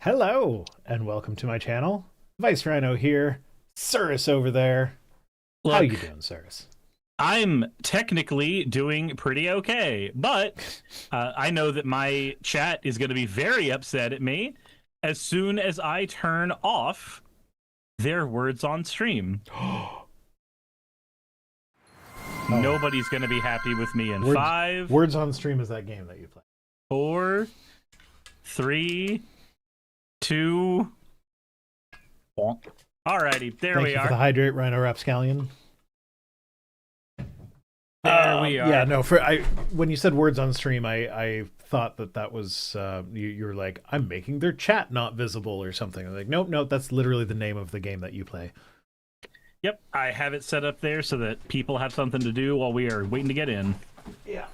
Hello, and welcome to my channel. Vice Rhino here. Cirrus over there. How you Look, doing, Cirrus? I'm technically doing pretty okay, but I know that my chat is going to be very upset at me as soon as I turn off their words on stream. Oh, Nobody's going to be happy with me in words, five, words on stream is that game that you play. 4, 3, 2. Bonk. Alrighty, there Thank we you for the are. hydrate, Rhino Rapscallion. There we Yeah, are. no. When you said words on stream, I thought that was you were like, I'm making their chat not visible or something. I'm like, nope, that's literally the name of the game that you play. Yep, I have it set up there so that people have something to do while we are waiting to get in. Yeah.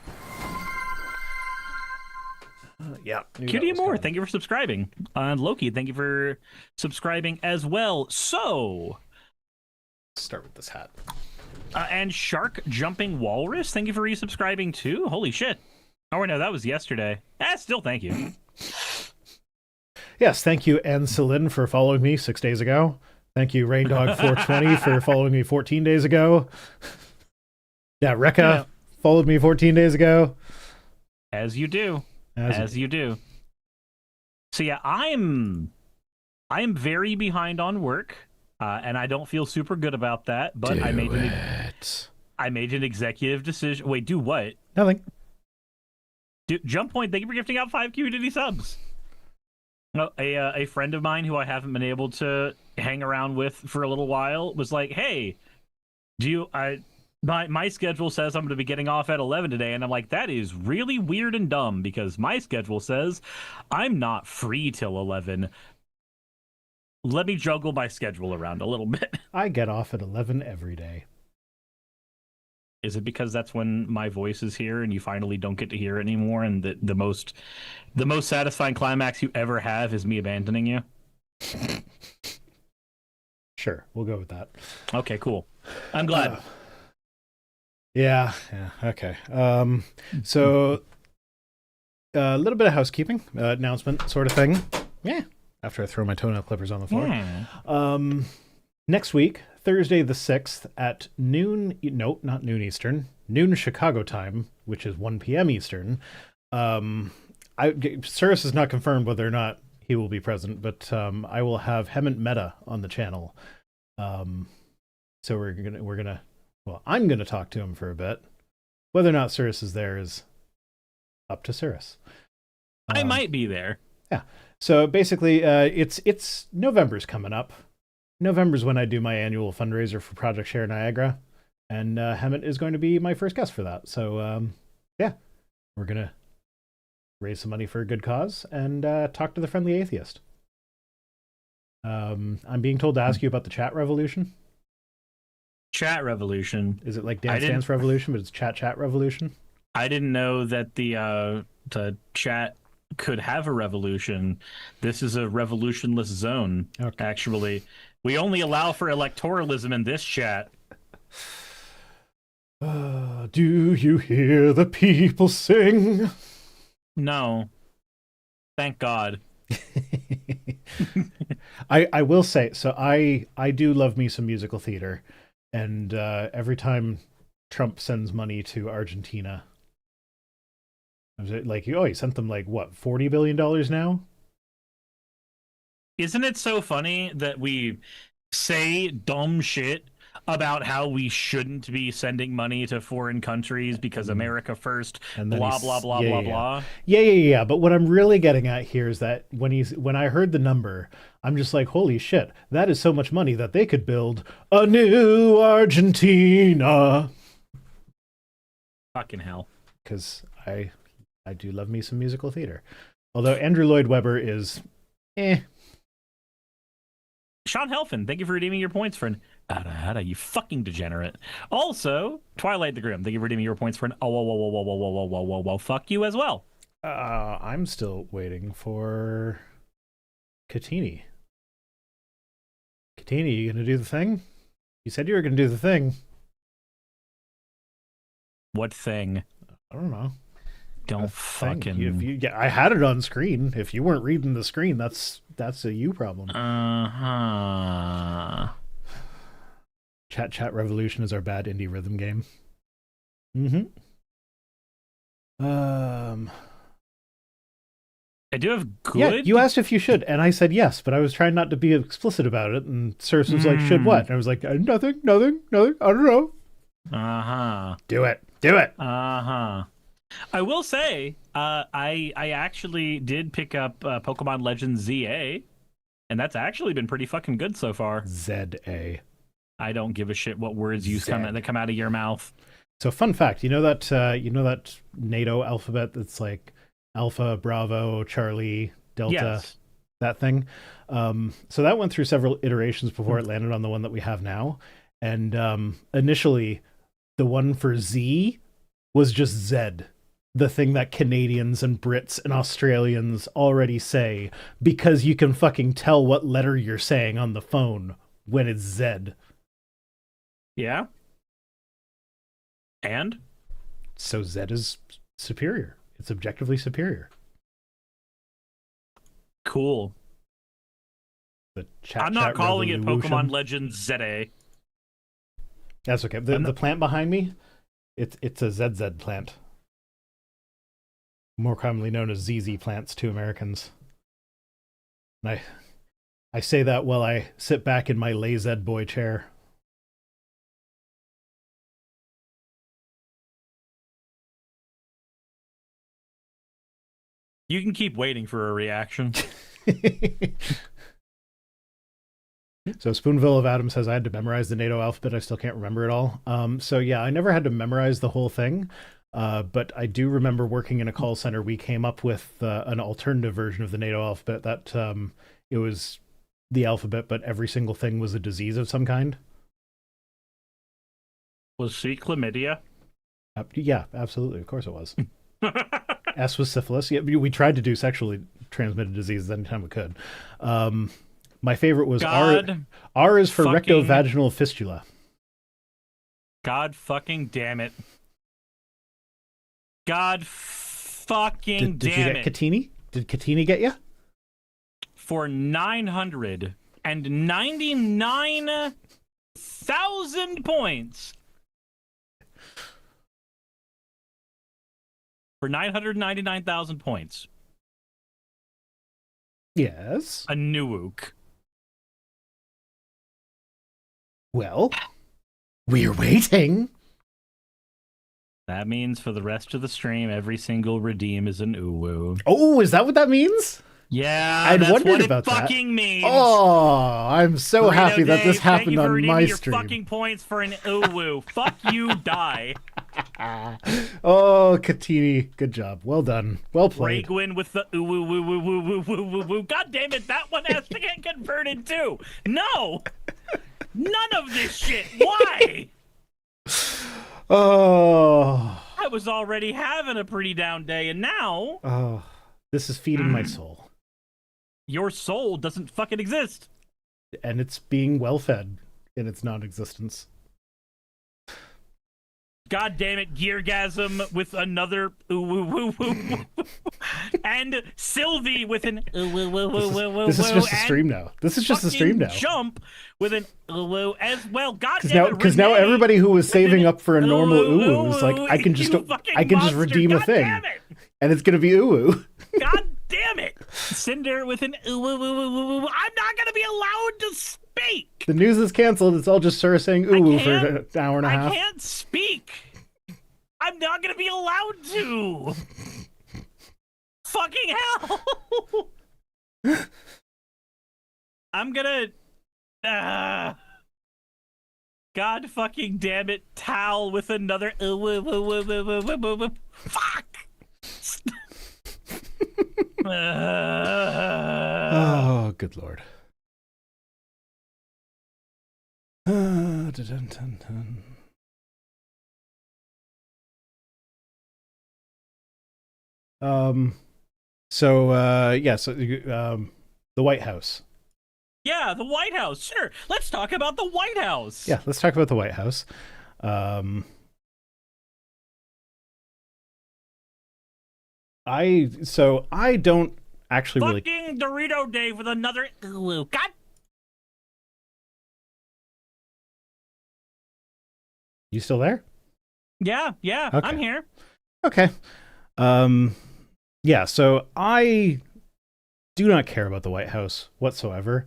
Yeah. QD Moore, thank you for subscribing. And Loki, thank you for subscribing as well. So, Start with this hat. and Shark Jumping Walrus, thank you for resubscribing too. Holy shit. Oh, no, that was yesterday. Still thank you. Yes, thank you, Anne Celine, for following me 6 days ago. Thank you, RainDog420, for following me 14 days ago. Yeah, Rekka followed me 14 days ago. As you do. As you do. So yeah, I'm very behind on work, and I don't feel super good about that. But I made an executive decision. Wait, do what? Nothing. Jump Point, thank you for gifting out 5 community subs. No, a friend of mine who I haven't been able to hang around with for a little while was like, "Hey, my schedule says I'm going to be getting off at 11 today," and I'm like, "That is really weird and dumb because my schedule says I'm not free till 11. Let me juggle my schedule around a little bit." I get off at 11 every day. Is it because that's when my voice is here and you finally don't get to hear it anymore, and the most satisfying climax you ever have is me abandoning you? Sure, we'll go with that. Okay, cool. I'm glad. Yeah, okay. So a little bit of housekeeping, announcement sort of thing. Yeah, after I throw my toenail clippers on the floor. Yeah. Next week, Thursday the 6th at noon, no, not noon Eastern, noon Chicago time, which is 1 p.m. Eastern. Cirrus is not confirmed whether or not he will be present, but I will have Hemant Mehta on the channel. So I'm gonna talk to him for a bit. Whether or not Cirrus is there is up to Cirrus. I might be there. Yeah. So basically, it's November's coming up. November's when I do my annual fundraiser for Project Share Niagara, and Hemant is going to be my first guest for that. So yeah, we're gonna raise some money for a good cause and talk to the friendly atheist. I'm being told to ask you about the chat revolution. Chat revolution. Is it like Dance Revolution, but it's Chat Revolution? I didn't know that the chat could have a revolution. This is a revolutionless zone. Okay. Actually, we only allow for electoralism in this chat. Do you hear the people sing? No. Thank God. I will say, so I do love me some musical theater, and every time Trump sends money to Argentina, like, he sent them like what, $40 billion now? Isn't it so funny that we say dumb shit about how we shouldn't be sending money to foreign countries because America first, And then blah, blah, blah, blah, blah. Yeah. But what I'm really getting at here is that when I heard the number, I'm just like, holy shit, that is so much money that they could build a new Argentina. Fucking hell. Because I do love me some musical theater. Although Andrew Lloyd Webber is Sean Helfin, thank you for redeeming your points for an Ada, you fucking degenerate. Also, Twilight the Grim, thank you for redeeming your points for an whoa, fuck you as well. I'm still waiting for Katini. Katini, you gonna do the thing? You said you were gonna do the thing. What thing? I don't know. Don't fucking. Yeah, I had it on screen. If you weren't reading the screen, that's a you problem. Chat Revolution is our bad indie rhythm game. Mm-hmm. I do have good. Yeah, you asked if you should, and I said yes, but I was trying not to be explicit about it. And Circe was like, "Should what?" And I was like, "Nothing. I don't know." Do it. I will say, I actually did pick up Pokemon Legends ZA, and that's actually been pretty fucking good so far. ZA. I don't give a shit what words that come out of your mouth. So, fun fact, you know that NATO alphabet that's like Alpha, Bravo, Charlie, Delta, yes. That thing. So that went through several iterations before it landed on the one that we have now. And initially, the one for Z was just Z, the thing that Canadians and Brits and Australians already say, because you can fucking tell what letter you're saying on the phone when it's Z. Yeah. And? So Z is superior. It's objectively superior. Cool. I'm not calling it Pokemon Legends ZA. That's okay. The plant behind me, it's a ZZ plant. More commonly known as ZZ plants to Americans. And I say that while I sit back in my LaZed boy chair. You can keep waiting for a reaction. So Spoonville of Adam says I had to memorize the NATO alphabet. I still can't remember it all. So yeah, I never had to memorize the whole thing. But I do remember working in a call center. We came up with an alternative version of the NATO alphabet that it was the alphabet, but every single thing was a disease of some kind. Was C chlamydia? Yeah, absolutely. Of course it was. S was syphilis. Yeah, we tried to do sexually transmitted diseases anytime we could. My favorite was R. R is for rectovaginal fistula. God fucking damn it. God fucking damn it. Did you get Catini? Did Catini get you? For 999,000 points. For 999,000 points. Yes. A Nuuk. Well, we're waiting. That means for the rest of the stream, every single redeem is an uwu. Oh, is that what that means? Yeah, I'd that's wondered what about it fucking means. Oh, I'm so happy that this happened on my stream. Thank you for redeeming your fucking points for an uwu. Fuck you, die. Oh, Katini, good job. Well done. Well played. Ragwin with the uwu. God damn it, that one has to get converted too. No! None of this shit. Why? Oh. I was already having a pretty down day, and now... Oh, this is feeding my soul. Your soul doesn't fucking exist. And it's being well fed in its non-existence. God damn it, Geargasm with another and Sylvie with an This is just a stream now. This is just a stream now. Jump with an as well. God damn it, because now everybody who was saving up for a normal uwu is like, I can just redeem a thing, and it's gonna be uwu. God damn it, Cinder with an uwu. I'm not gonna be allowed to speak. The news is canceled. It's all just Sura saying uwu for an hour and a half. I can't speak. I'm not gonna be allowed to. Fucking hell. I'm gonna. God fucking damn it, Tal with another. Fuck. Oh, good lord. The White House. Yeah, the White House. Sure. Let's talk about the White House. Yeah, let's talk about the White House. I don't actually really. Fucking Dorito Dave with another. God. You still there? Yeah, Okay. I'm here. Okay. Yeah, so I do not care about the White House whatsoever.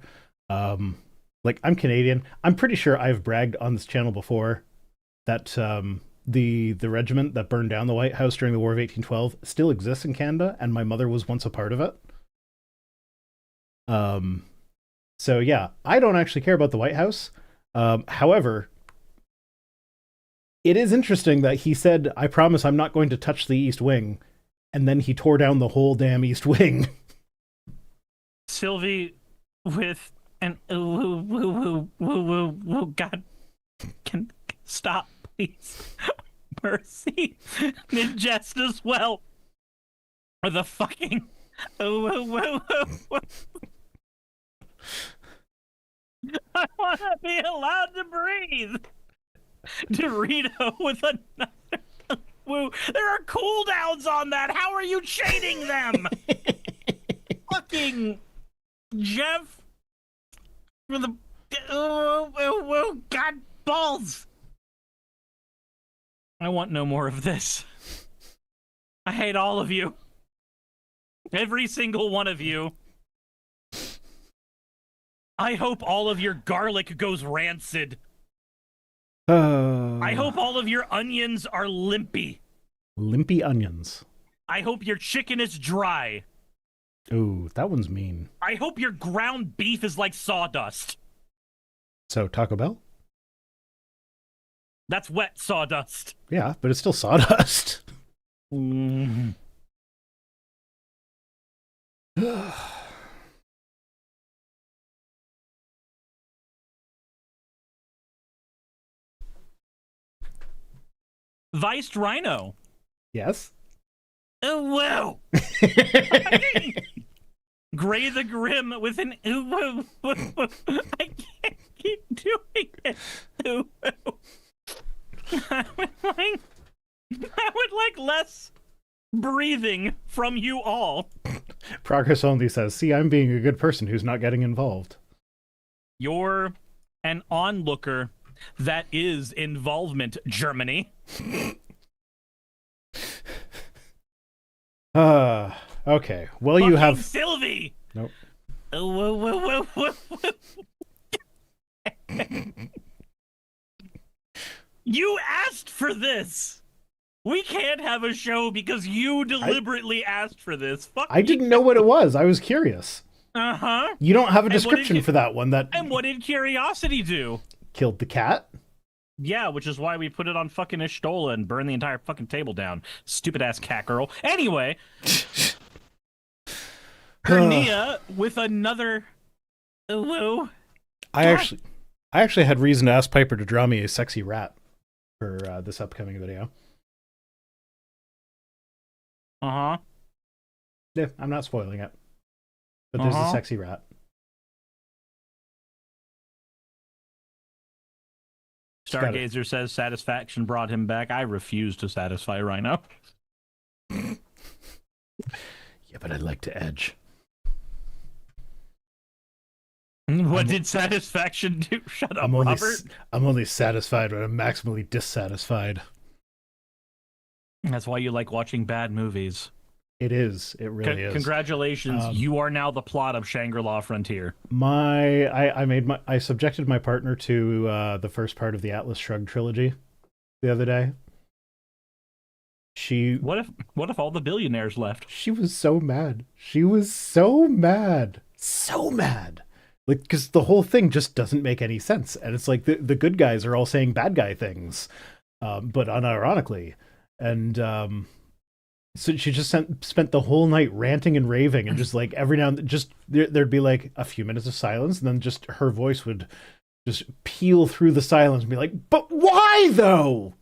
Like, I'm Canadian. I'm pretty sure I've bragged on this channel before that the regiment that burned down the White House during the War of 1812 still exists in Canada, and my mother was once a part of it. So yeah, I don't actually care about the White House. However, it is interesting that he said, "I promise I'm not going to touch the East Wing," and then he tore down the whole damn East Wing. Sylvie with an God, can stop, please. Mercy, in jest as well. Or the fucking I want to be allowed to breathe. Dorito with another woo. There are cooldowns on that. How are you chaining them? Fucking Jeff for the God balls. I want no more of this. I hate all of you. Every single one of you. I hope all of your garlic goes rancid. I hope all of your onions are limpy. Limpy onions. I hope your chicken is dry. Ooh, that one's mean. I hope your ground beef is like sawdust. So, Taco Bell? That's wet sawdust. Yeah, but it's still sawdust. Mm. Viced Rhino. Yes? Oh, wow. Gray the Grim with an I can't keep doing it. I would like less breathing from you all. Progress only says, see, I'm being a good person who's not getting involved. You're an onlooker that is involvement, Germany. Okay. Well, Fucking you have Sylvie. Nope. You asked for this. We can't have a show because you deliberately asked for this. Fuck I didn't know what it was. I was curious. Uh-huh. You don't have a description for that one. And what did Curiosity do? Killed the cat? Yeah, which is why we put it on fucking Ishtola and burned the entire fucking table down. Stupid ass cat girl. Anyway. Hernia with another. Hello. I actually had reason to ask Piper to draw me a sexy rat for this upcoming video. Uh-huh. Yeah, I'm not spoiling it. But there's a sexy rat. Stargazer says satisfaction brought him back. I refuse to satisfy Rhino. Yeah, but I'd like to edge. What did satisfaction do? Shut up, Robert. I'm only satisfied when I'm maximally dissatisfied. That's why you like watching bad movies. It is. It really is. Congratulations. You are now the plot of Shangri-La Frontier. I subjected my partner to the first part of the Atlas Shrugged trilogy the other day. What if all the billionaires left? She was so mad. She was so mad. So mad. Like, because the whole thing just doesn't make any sense. And it's like the good guys are all saying bad guy things, but unironically. And so she just spent the whole night ranting and raving, and just like every now and then, just there'd be like a few minutes of silence, and then just her voice would just peel through the silence and be like, "But why though?"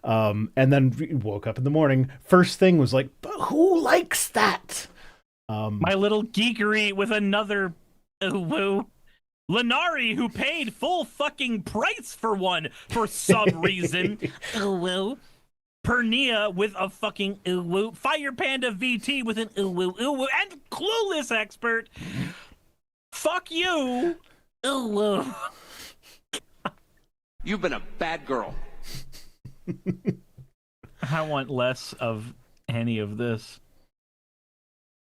And then woke up in the morning. First thing was like, "But who likes that?" My little geekery with another Lenari, who paid full fucking price for one for some reason. Pernia with a fucking uwu, Fire Panda VT with an uwu, and Clueless Expert. Fuck you, uwu. You've been a bad girl. I want less of any of this.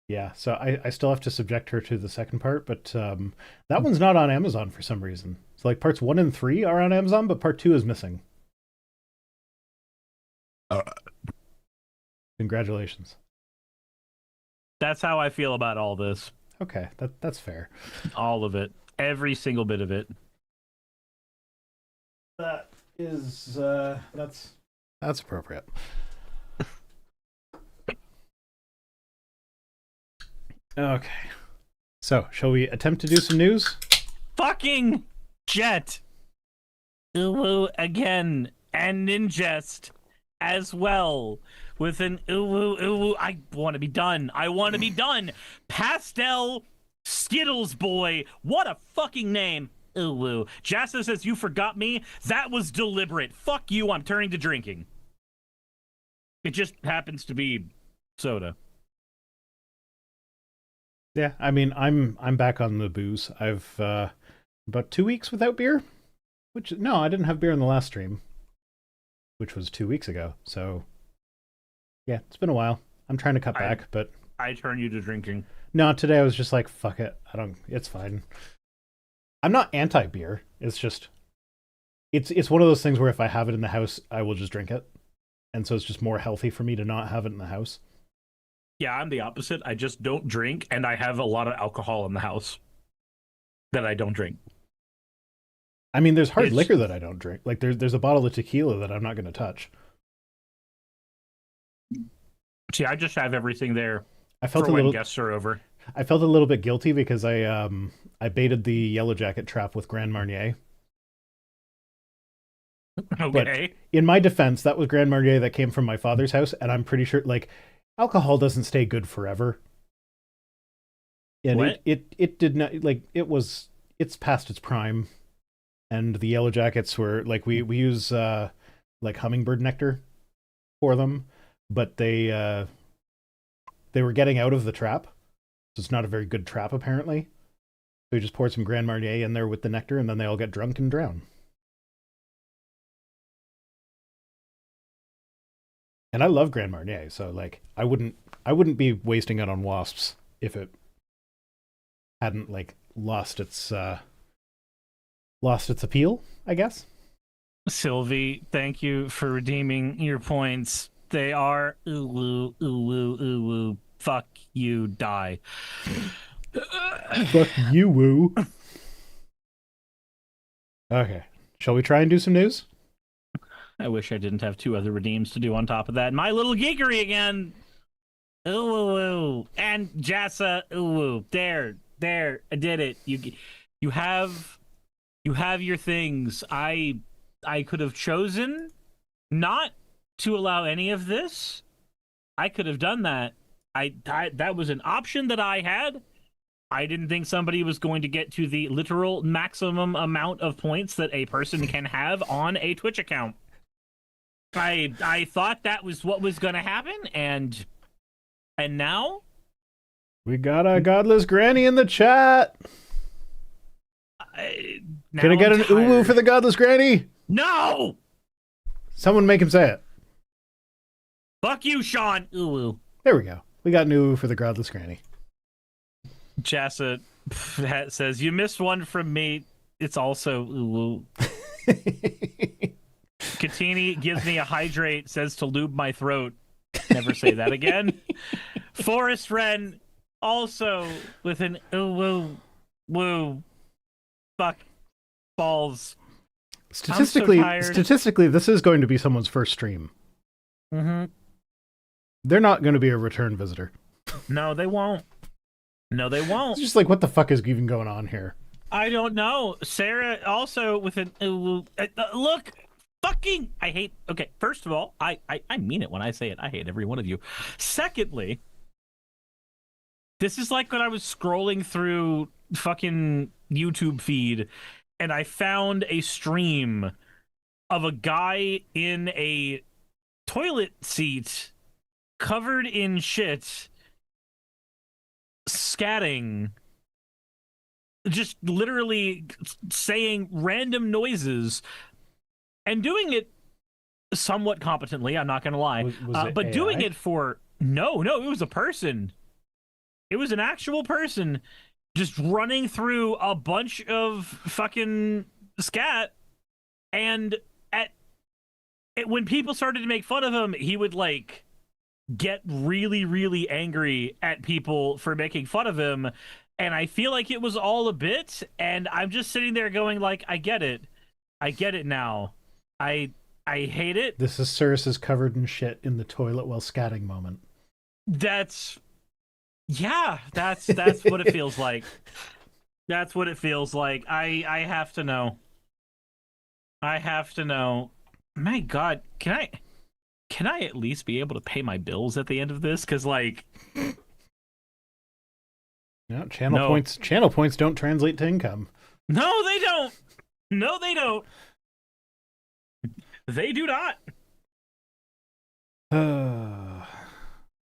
Yeah, so I still have to subject her to the second part, but that one's not on Amazon for some reason. So like parts 1 and 3 are on Amazon, but part 2 is missing. Congratulations. That's how I feel about all this. Okay, that's fair. All of it. Every single bit of it. That is that's appropriate. Okay. So, shall we attempt to do some news? Fucking Jet. Uwu again. And in jest as well. With an uwu. I want to be done. I want to be done. Pastel Skittles Boy. What a fucking name. Uwu. Jassa says, you forgot me. That was deliberate. Fuck you. I'm turning to drinking. It just happens to be soda. Yeah, I mean, I'm back on the booze. I've about 2 weeks without beer. Which no, I didn't have beer in the last stream, which was 2 weeks ago. So yeah, it's been a while. I'm trying to cut back, but I turn you to drinking. No, today I was just like, fuck it. It's fine. I'm not anti-beer. It's just it's one of those things where if I have it in the house, I will just drink it. And so it's just more healthy for me to not have it in the house. Yeah, I'm the opposite. I just don't drink, and I have a lot of alcohol in the house that I don't drink. I mean, there's hard liquor that I don't drink. Like there's a bottle of tequila that I'm not going to touch. See, I just have everything there. I felt for when guests are over. I felt a little bit guilty because I baited the Yellow Jacket trap with Grand Marnier. Okay. But in my defense, that was Grand Marnier that came from my father's house, and I'm pretty sure like alcohol doesn't stay good forever. And what? It did not, like, it's past its prime. And the Yellow Jackets were like we use like hummingbird nectar for them, but they were getting out of the trap. So it's not a very good trap apparently. So we just poured some Grand Marnier in there with the nectar, and then they all get drunk and drown. And I love Grand Marnier, so like I wouldn't be wasting it on wasps if it hadn't like lost its appeal, I guess. Sylvie, thank you for redeeming your points. They are ooh, fuck you, die. Fuck you, woo. Okay, shall we try and do some news? I wish I didn't have 2 other redeems to do on top of that. My little geekery again. Ooh. And Jassa, ooh. There, I did it. You have your things. I could have chosen not to allow any of this. I could have done that. That was an option that I had. I didn't think somebody was going to get to the literal maximum amount of points that a person can have on a Twitch account. I thought that was what was going to happen, and now we got a godless granny in the chat. Can I get an uwu for the godless granny? No! Someone make him say it. Fuck you, Sean. Uwu. There we go. We got an uwu for the godless granny. Jassa says, you missed one from me. It's also uwu. Katini gives me a hydrate, says to lube my throat. Never say that again. Forest Wren also with an woo. Fuck balls. Statistically, this is going to be someone's first stream. Mm-hmm. They're not going to be a return visitor. No, they won't. It's just like, what the fuck is even going on here? I don't know. Sarah also with an look. Fucking, I hate. Okay, first of all, I mean it when I say it. I hate every one of you. Secondly, this is like when I was scrolling through fucking YouTube feed, and I found a stream of a guy in a toilet seat covered in shit, scatting, just literally saying random noises and doing it somewhat competently. I'm not going to lie. Was it but AI? doing it for no, it was a person. It was an actual person just running through a bunch of fucking scat. And when people started to make fun of him, he would like get really, really angry at people for making fun of him. And I feel like it was all a bit. And I'm just sitting there going like, I get it. I get it now. I hate it. This is Cirrus's covered in shit in the toilet while scatting moment. That's what it feels like. That's what it feels like. I have to know. I have to know. My God, can I at least be able to pay my bills at the end of this? Because like, no, channel points don't translate to income. No, they don't. No, they don't. They do not.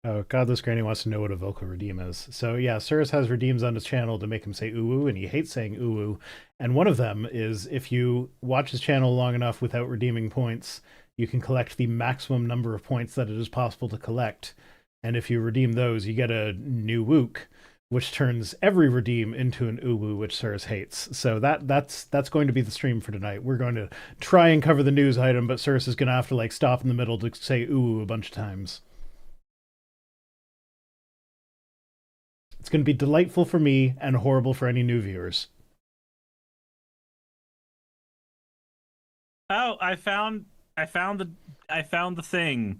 Oh, Godless Granny wants to know what a vocal redeem is. So yeah, Cirrus has redeems on his channel to make him say ooh, and he hates saying ooh. And one of them is if you watch his channel long enough without redeeming points, you can collect the maximum number of points that it is possible to collect. And if you redeem those, you get a new wook, which turns every redeem into an uwu, which Cirrus hates. So that's going to be the stream for tonight. We're going to try and cover the news item, but Cirrus is going to have to like stop in the middle to say uwu a bunch of times. It's going to be delightful for me and horrible for any new viewers. Oh, I found the thing.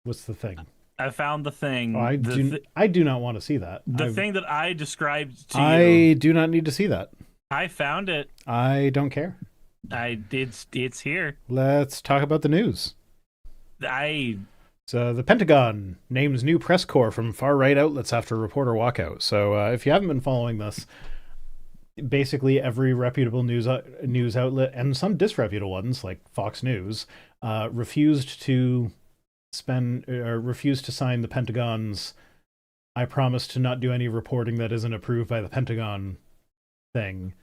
What's the thing? I found the thing. Oh, I do not want to see that. The thing that I described to you. I do not need to see that. I found it. I don't care. It's here. Let's talk about the news. So the Pentagon names new press corps from far-right outlets after reporter walkout. So if you haven't been following this, basically every reputable news outlet and some disreputable ones like Fox News refused to sign the Pentagon's "I promise to not do any reporting that isn't approved by the Pentagon" thing.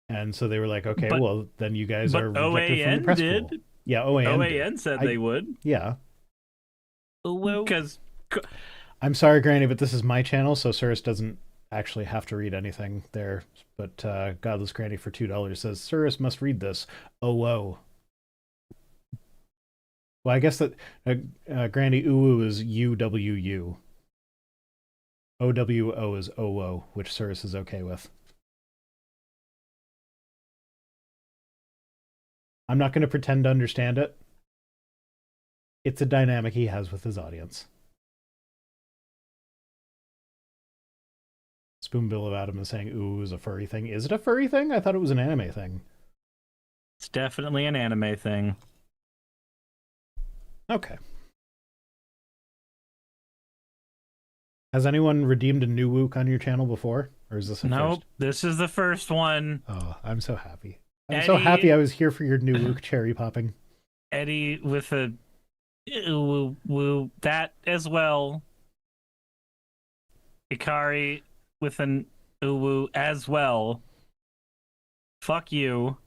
And so they were like, okay, well then you guys are rejected from the press pool. Yeah, OAN said they would. Yeah. Well, because I'm sorry, Granny, but this is my channel, so Cirrus doesn't actually have to read anything there. But Godless Granny for $2 says Cirrus must read this. Oh, whoa. Well, I guess that Granny Uwu is UWU. OWO is OO, which Cirrus is okay with. I'm not going to pretend to understand it. It's a dynamic he has with his audience. Spoonbill of Adam is saying ooh is a furry thing. Is it a furry thing? I thought it was an anime thing. It's definitely an anime thing. Okay. Has anyone redeemed a new wook on your channel before? Or is this a nope, first? This is the first one. Oh, I'm so happy. I'm so happy I was here for your new wook cherry popping. Eddie with a ooh, woo, that as well. Ikari with an ooh as well. Fuck you.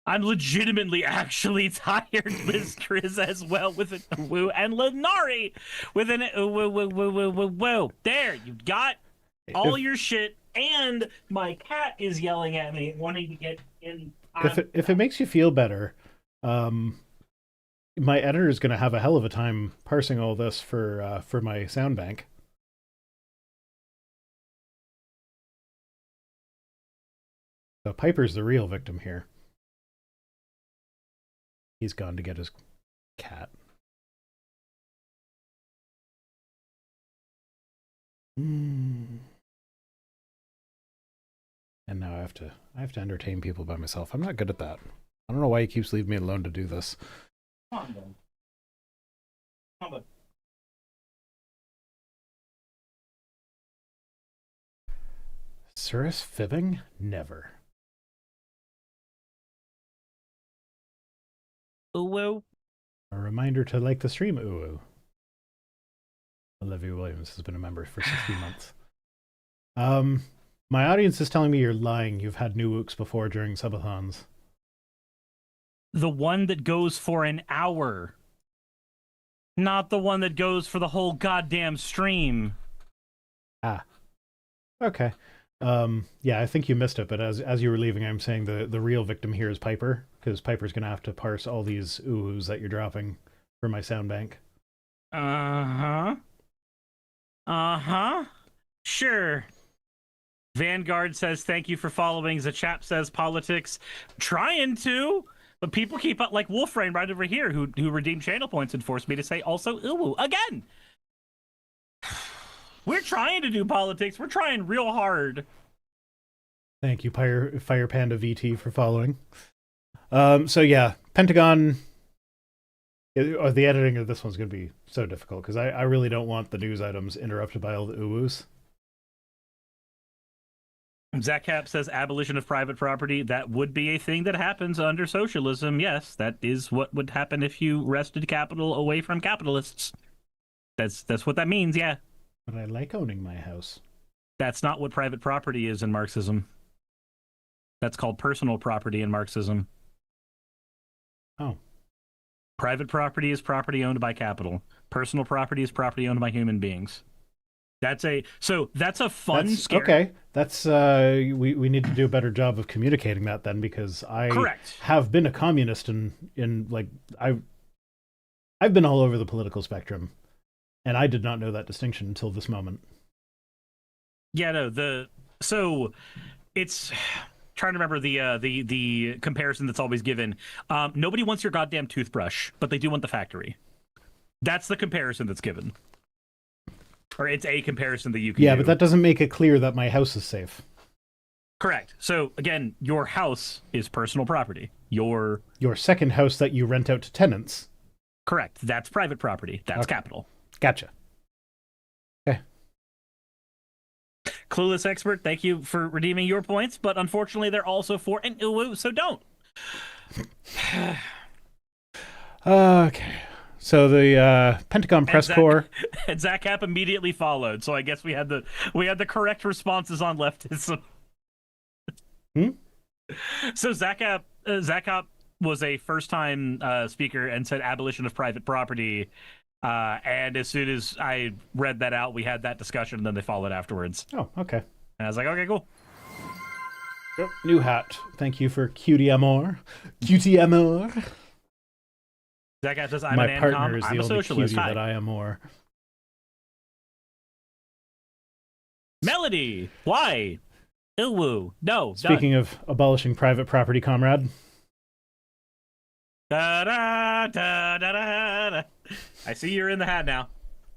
I'm legitimately actually tired, Liz Triz as well with an ooh, and Lenari with an ooh. There, you got all your shit, and my cat is yelling at me, wanting to get in. If it makes you feel better, my editor is going to have a hell of a time parsing all this for my sound bank. So Piper's the real victim here. He's gone to get his cat. And now I have to entertain people by myself. I'm not good at that. I don't know why he keeps leaving me alone to do this. Come on, then. Come on. Cirrus fibbing? Never. Ooh. A reminder to like the stream, ooh. Olivia Williams has been a member for 60 months. My audience is telling me you're lying. You've had new ooks before during subathons. The one that goes for an hour. Not the one that goes for the whole goddamn stream. Ah. Okay. Yeah, I think you missed it, but as you were leaving, I'm saying the real victim here is Piper, because Piper's gonna have to parse all these oohs that you're dropping for my sound bank. Uh-huh. Uh-huh. Sure. Vanguard says, thank you for following. Zachap says, politics. Trying to, but people keep up, like Wolfrain right over here, who redeemed channel points and forced me to say also ooh again. We're trying to do politics. We're trying real hard. Thank you, Fire Panda VT, for following. So yeah, Pentagon. The editing of this one's going to be so difficult because I really don't want the news items interrupted by all the oohs. Zach Cap says abolition of private property. That would be a thing that happens under socialism. Yes, that is what would happen if you wrested capital away from capitalists. That's what that means, yeah. But I like owning my house. That's not what private property is in Marxism. That's called personal property in Marxism. Oh. Private property is property owned by capital. Personal property is property owned by human beings. That's a fun scare. Okay. That's we need to do a better job of communicating that then, because I have been a communist in like I've been all over the political spectrum, and I did not know that distinction until this moment. Yeah, no, so it's trying to remember the comparison that's always given. Nobody wants your goddamn toothbrush, but they do want the factory. That's the comparison that's given. Or it's a comparison that you can do. But that doesn't make it clear that my house is safe. Correct. So, again, your house is personal property. Your second house that you rent out to tenants. Correct. That's private property. That's capital. Gotcha. Okay. Clueless Expert, thank you for redeeming your points, but unfortunately they're also for an uwu, so don't. Okay. So the Pentagon Press Corps and Zach Cap immediately followed. So I guess we had the correct responses on leftism. So Zach Cap was a first-time speaker and said abolition of private property. And as soon as I read that out, we had that discussion, and then they followed afterwards. Oh, okay. And I was like, okay, cool. Yep. New hat. Thank you for cutie amor. Cutie amor. That guy says, I'm My an partner is I'm the a only socialist. cutie Hi. that I am more. Melody, why? Ilwoo, no. Speaking of abolishing private property, comrade. Da, da, da, da, da, da. I see you're in the hat now.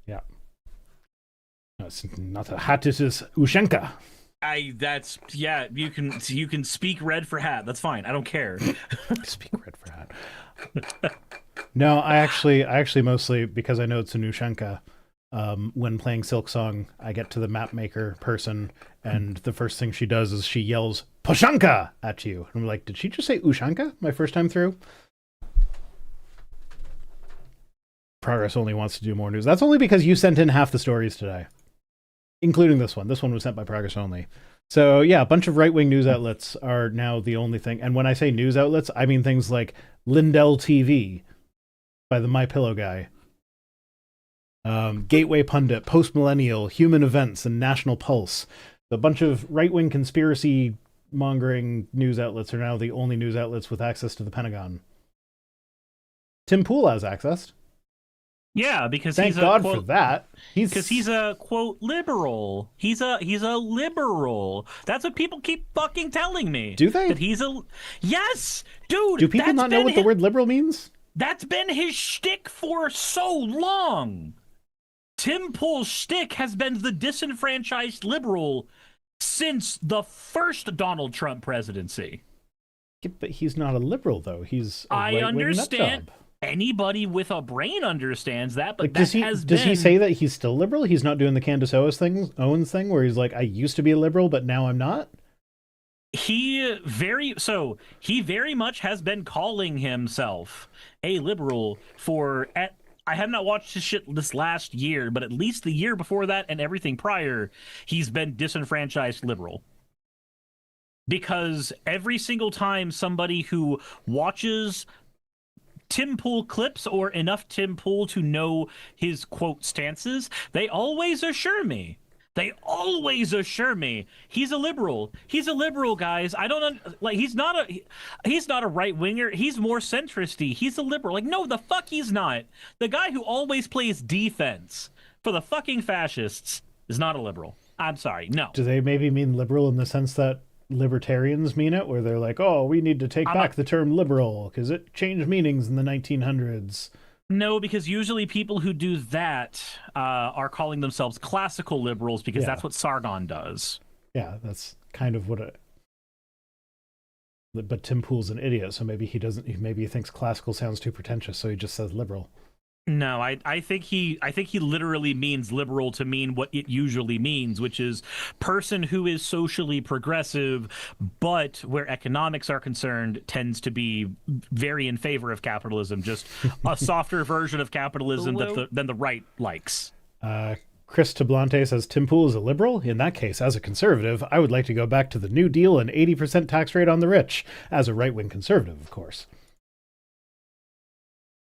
Yeah. No, it's not a hat, it is Ushenka. You can speak red for hat. That's fine. I don't care. Speak red for hat. No, I actually mostly, because I know it's a Ushenka, when playing Silk Song, I get to the map maker person, and the first thing she does is she yells Poshanka at you. And I'm like, did she just say Ushanka my first time through? Progress only wants to do more news. That's only because you sent in half the stories today, including this one. This one was sent by Progress only. So yeah, a bunch of right-wing news outlets are now the only thing. And when I say news outlets, I mean things like Lindell TV by the My Pillow guy, Gateway Pundit, Post Millennial, Human Events, and National Pulse. A bunch of right-wing conspiracy mongering news outlets are now the only news outlets with access to the Pentagon. Tim Pool has access. Yeah, because thank God for that. Because he's a quote liberal. He's a liberal. That's what people keep fucking telling me. Do they? That he's a yes, dude. Do people not know what the word liberal means? That's been his shtick for so long. Tim Pool's shtick has been the disenfranchised liberal since the first Donald Trump presidency. Yeah, but he's not a liberal, though. He's a I understand. Nutjob. Anybody with a brain understands that, but like, does he say that he's still liberal? He's not doing the Candace Owens thing where he's like, I used to be a liberal, but now I'm not? he very much has been calling himself a liberal for at I have not watched his shit this last year, but at least the year before that and everything prior, he's been disenfranchised liberal. Because every single time somebody who watches Tim Pool clips or enough Tim Pool to know his quote stances, they always assure me. They always assure me he's a liberal. He's a liberal, guys. I don't like he's not a right winger. He's more centristy. He's a liberal. Like no, the fuck he's not. The guy who always plays defense for the fucking fascists is not a liberal. I'm sorry. No. Do they maybe mean liberal in the sense that libertarians mean it, where they're like, oh, we need to take back the term liberal because it changed meanings in the 1900s? No, because usually people who do that are calling themselves classical liberals because that's what Sargon does. Yeah, that's kind of what it. But Tim Pool's an idiot, so maybe he doesn't. Maybe he thinks classical sounds too pretentious, so he just says liberal. No, I think he literally means liberal to mean what it usually means, which is person who is socially progressive, but where economics are concerned tends to be very in favor of capitalism, just a softer version of capitalism than the right likes. Chris Tablante says Tim Pool is a liberal. In that case, as a conservative, I would like to go back to the New Deal and 80% tax rate on the rich. As a right-wing conservative, of course.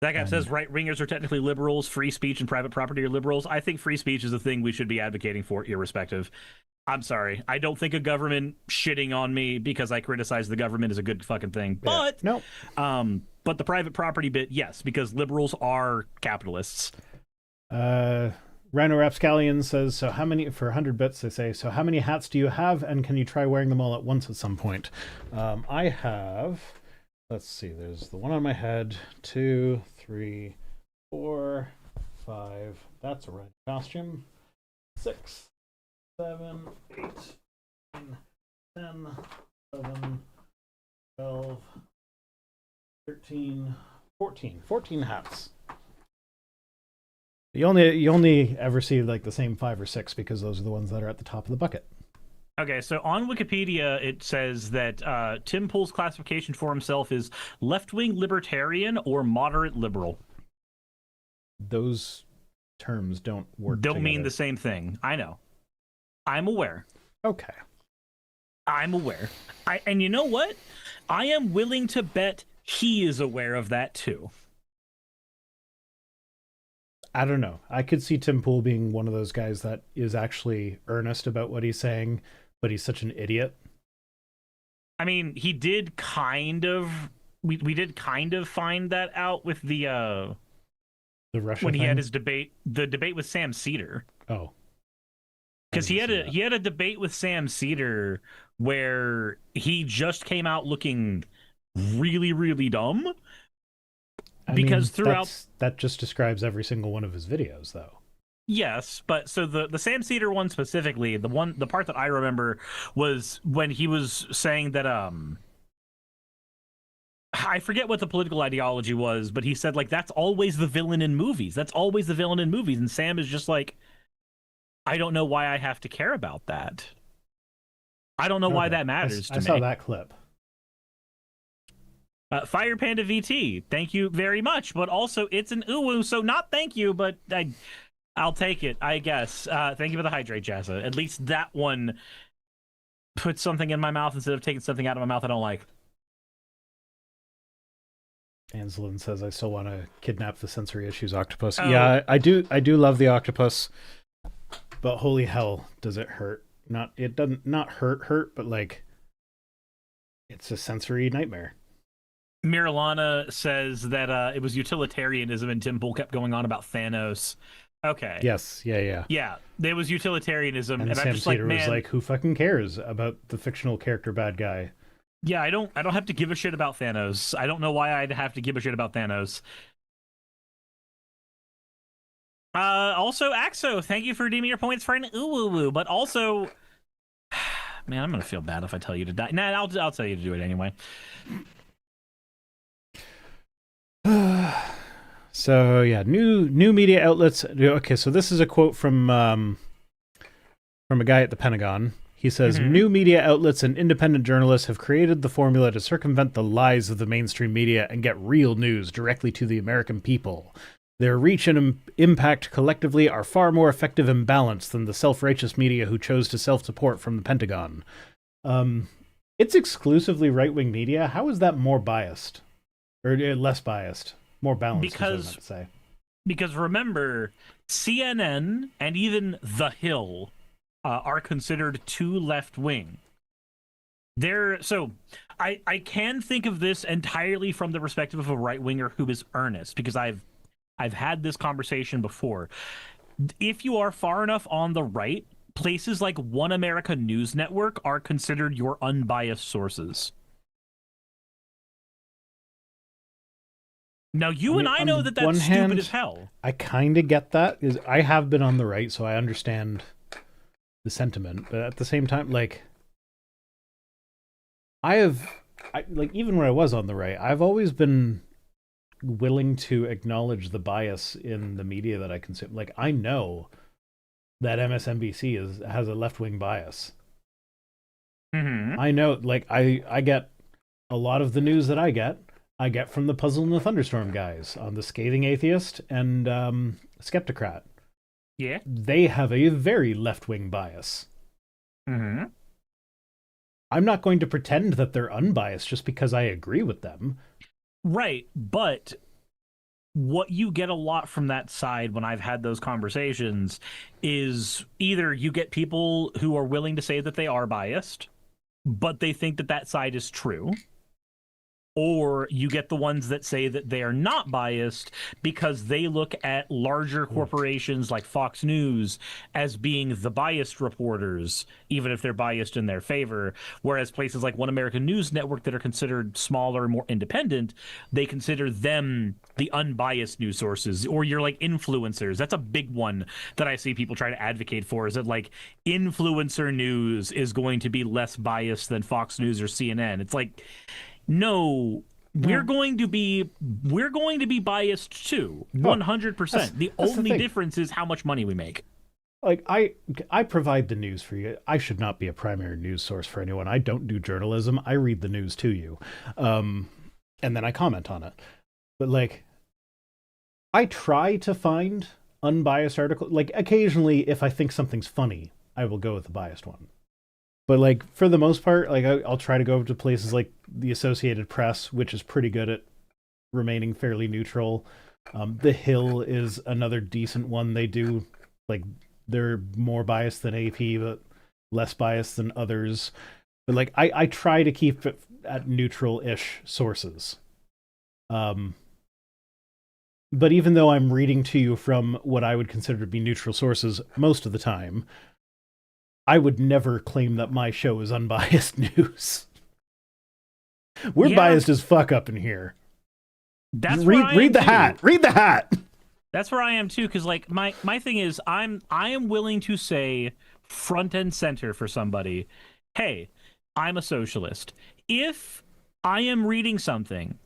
That guy says right-wingers are technically liberals, free speech and private property are liberals. I think free speech is a thing we should be advocating for, irrespective. I'm sorry. I don't think a government shitting on me because I criticize the government is a good fucking thing. But, no. But the private property bit, yes, because liberals are capitalists. Rhino Rapscallion says, so how many, for 100 bits, they say, so how many hats do you have, and can you try wearing them all at once at some point? I have... Let's see, there's the one on my head, 2, 3, 4, 5. That's a red costume. 6, 7, 8, 9, 10, 11, 12, 13, 14. 14 hats. You only ever see like the same 5 or 6 because those are the ones that are at the top of the bucket. Okay, so on Wikipedia, it says that Tim Pool's classification for himself is left-wing libertarian or moderate liberal. Those terms don't work Don't together. mean the same thing. I know. I'm aware. Okay. I'm aware. And you know what? I am willing to bet he is aware of that too. I don't know. I could see Tim Pool being one of those guys that is actually earnest about what he's saying, but he's such an idiot. I mean, he did kind of... We did kind of find that out with the Russia when he thing? had his debate, the debate with Sam Cedar. Oh. Because he had a debate with Sam Cedar where he just came out looking really, really dumb. Because throughout... That just describes every single one of his videos, though. Yes, but so the Sam Cedar one specifically, the part that I remember was when he was saying that I forget what the political ideology was, but he said like that's always the villain in movies. That's always the villain in movies, and Sam is just like, I don't know why I have to care about that. I don't know why that matters to me. I saw that clip. Fire Panda VT, thank you very much, but also it's an uwu, so not thank you, but I'll take it, I guess. Thank you for the hydrate, Jassa. At least that one put something in my mouth instead of taking something out of my mouth I don't like. Anselin says, I still want to kidnap the sensory issues octopus. Oh. Yeah, I do love the octopus, but holy hell, does it hurt. It doesn't hurt, but like, it's a sensory nightmare. Miralana says that it was utilitarianism and Tim Pool kept going on about Thanos. Okay. Yes, yeah. Yeah, there was utilitarianism, and Sam I'm just Cedar like, man, was like, who fucking cares about the fictional character bad guy? Yeah, I don't have to give a shit about Thanos. I don't know why I'd have to give a shit about Thanos. Also, Axo, thank you for redeeming your points for an ooh-woo-woo, but also... Man, I'm gonna feel bad if I tell you to die. Nah, I'll tell you to do it anyway. So yeah, new media outlets. Okay, so this is a quote from a guy at the Pentagon. He says, Mhm. new media outlets and independent journalists have created the formula to circumvent the lies of the mainstream media and get real news directly to the American people. Their reach and impact collectively are far more effective and balanced than the self-righteous media who chose to self-support from the Pentagon. It's exclusively right-wing media. How is that more biased? Or less biased? More balanced, is what I meant to say. Because remember, CNN and even The Hill are considered too left-wing. So I can think of this entirely from the perspective of a right-winger who is earnest, because I've had this conversation before. If you are far enough on the right, places like One America News Network are considered your unbiased sources. Now, you and I know that that's stupid as hell. I kind of get that, because I have been on the right, so I understand the sentiment. But at the same time, like, even when I was on the right, I've always been willing to acknowledge the bias in the media that I consume. Like, I know that MSNBC has a left-wing bias. Mm-hmm. I know, like, I get a lot of the news that I get from the Puzzle and the Thunderstorm guys on the Scathing Atheist and Skeptocrat. Yeah. They have a very left-wing bias. Mm-hmm. I'm not going to pretend that they're unbiased just because I agree with them. Right, but what you get a lot from that side when I've had those conversations is either you get people who are willing to say that they are biased, but they think that that side is true, or you get the ones that say that they are not biased because they look at larger corporations like Fox News as being the biased reporters, even if they're biased in their favor. Whereas places like One American News Network that are considered smaller, more independent, they consider them the unbiased news sources. Or you're like influencers. That's a big one that I see people try to advocate for, is that like influencer news is going to be less biased than Fox News or CNN. It's like, no, we're going to be biased too, 100%. The only difference is how much money we make. Like, I provide the news for you. I should not be a primary news source for anyone. I don't do journalism. I read the news to you, and then I comment on it. But like, I try to find unbiased articles. Like, occasionally, if I think something's funny, I will go with the biased one. But like, for the most part, like, I'll try to go to places like the Associated Press, which is pretty good at remaining fairly neutral. The Hill is another decent one. They do, like, they're more biased than AP, but less biased than others. But like, I try to keep it at neutral-ish sources. But even though I'm reading to you from what I would consider to be neutral sources most of the time, I would never claim that my show is unbiased news. We're biased as fuck up in here. That's read the hat. Read the hat. That's where I am too, because like my thing is I am willing to say front and center for somebody, hey, I'm a socialist. If I am reading something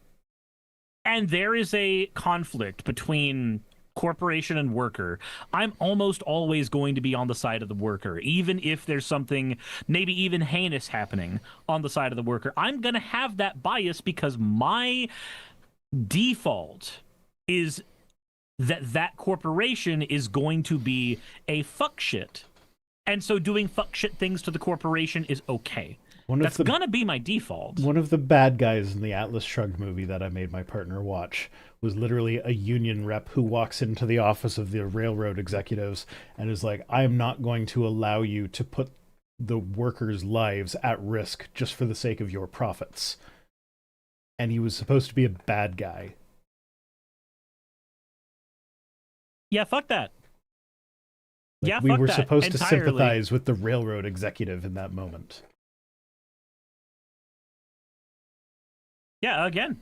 and there is a conflict between corporation and worker, I'm almost always going to be on the side of the worker, even if there's something maybe even heinous happening on the side of the worker. I'm going to have that bias because my default is that corporation is going to be a fuck shit. And so doing fuck shit things to the corporation is okay. That's gonna be my default. One of the bad guys in the Atlas Shrugged movie that I made my partner watch was literally a union rep who walks into the office of the railroad executives and is like, I am not going to allow you to put the workers' lives at risk just for the sake of your profits. And he was supposed to be a bad guy. Yeah, fuck that. Like, yeah, we fuck were that supposed entirely. to sympathize with the railroad executive in that moment. Yeah, again,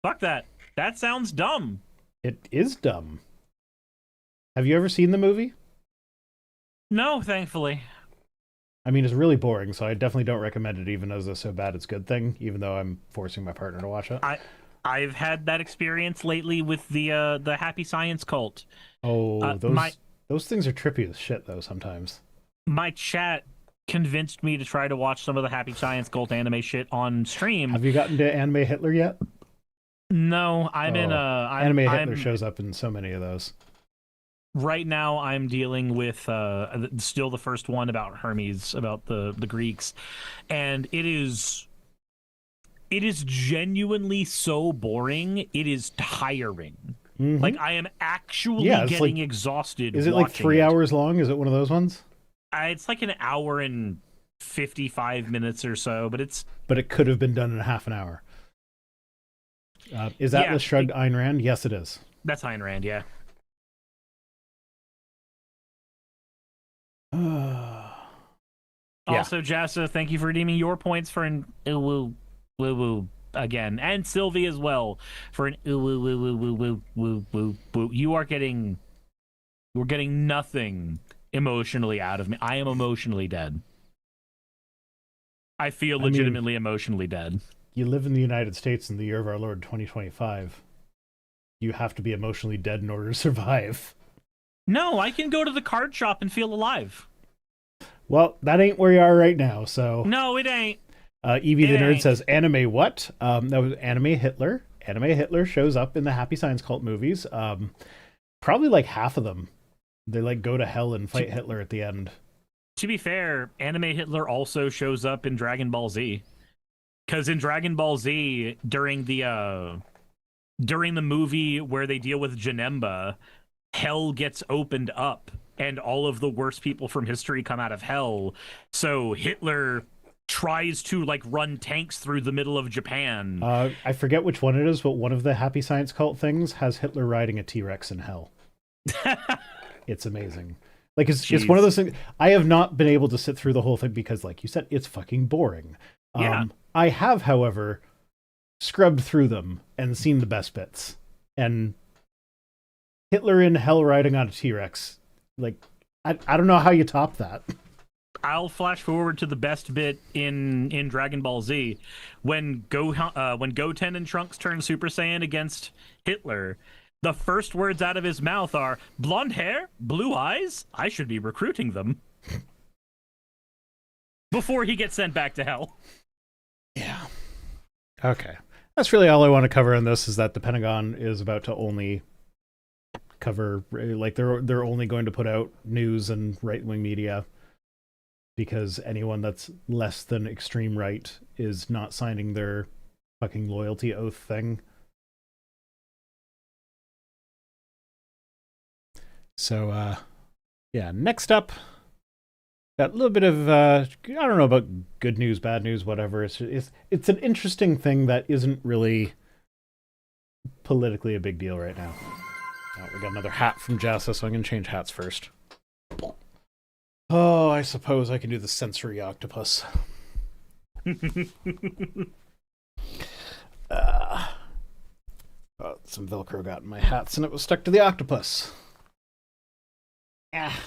fuck that. That sounds dumb. It is dumb. Have you ever seen the movie? No, thankfully. I mean, it's really boring, so I definitely don't recommend it, even as a so bad it's good thing, even though I'm forcing my partner to watch it. I've had that experience lately with the Happy Science cult. Oh, those things are trippy as shit, though, sometimes. My chat convinced me to try to watch some of the Happy Science Cult anime shit on stream. Have you gotten to Anime Hitler yet? No, I'm in a Anime Hitler shows up in so many of those. Right now I'm dealing with still the first one about Hermes, about the Greeks, and it is genuinely so boring. It is tiring. Mm-hmm. Like, I am actually getting exhausted. Is it like 3 hours long? Is it one of those ones? It's like an hour and 55 minutes or so, but it could have been done in half an hour. Is Atlas Shrugged Ayn Rand? Yes, it is. That's Ayn Rand, yeah. Also, Jassa, thank you for redeeming your points for an woo woo woo again, and Sylvie as well for an woo woo woo woo woo woo woo woo. You're getting nothing emotionally out of me. I am emotionally dead. I feel legitimately emotionally dead. You live in the United States in the year of our Lord 2025. You have to be emotionally dead in order to survive. No, I can go to the card shop and feel alive. Well, that ain't where you are right now, so... No, it ain't. Evie the Nerd says, anime what? That was Anime Hitler. Anime Hitler shows up in the Happy Science Cult movies. Probably like half of them. They like go to hell and fight Hitler at the end. To be fair, Anime Hitler also shows up in Dragon Ball Z. Because in Dragon Ball Z, during the movie where they deal with Janemba, hell gets opened up and all of the worst people from history come out of hell. So Hitler tries to like run tanks through the middle of Japan. I forget which one it is, but one of the Happy Science Cult things has Hitler riding a T-Rex in hell. It's amazing. Like, it's one of those things. I have not been able to sit through the whole thing because, like you said, it's fucking boring. Yeah. I have, however, scrubbed through them and seen the best bits. And Hitler in hell riding on a T-Rex, like, I don't know how you top that. I'll flash forward to the best bit in Dragon Ball Z when Goten and Trunks turn Super Saiyan against Hitler. The first words out of his mouth are, "Blonde hair, blue eyes, I should be recruiting them." Before he gets sent back to hell. Yeah. Okay. That's really all I want to cover on this, is that the Pentagon is about to only cover, like, they're only going to put out news and right-wing media, because anyone that's less than extreme right is not signing their fucking loyalty oath thing. So, yeah, next up, got a little bit of, I don't know about good news, bad news, whatever. It's an interesting thing that isn't really politically a big deal right now. Oh, we got another hat from Jassa, so I'm going to change hats first. Oh, I suppose I can do the sensory octopus. Some Velcro got in my hats and it was stuck to the octopus. Ah.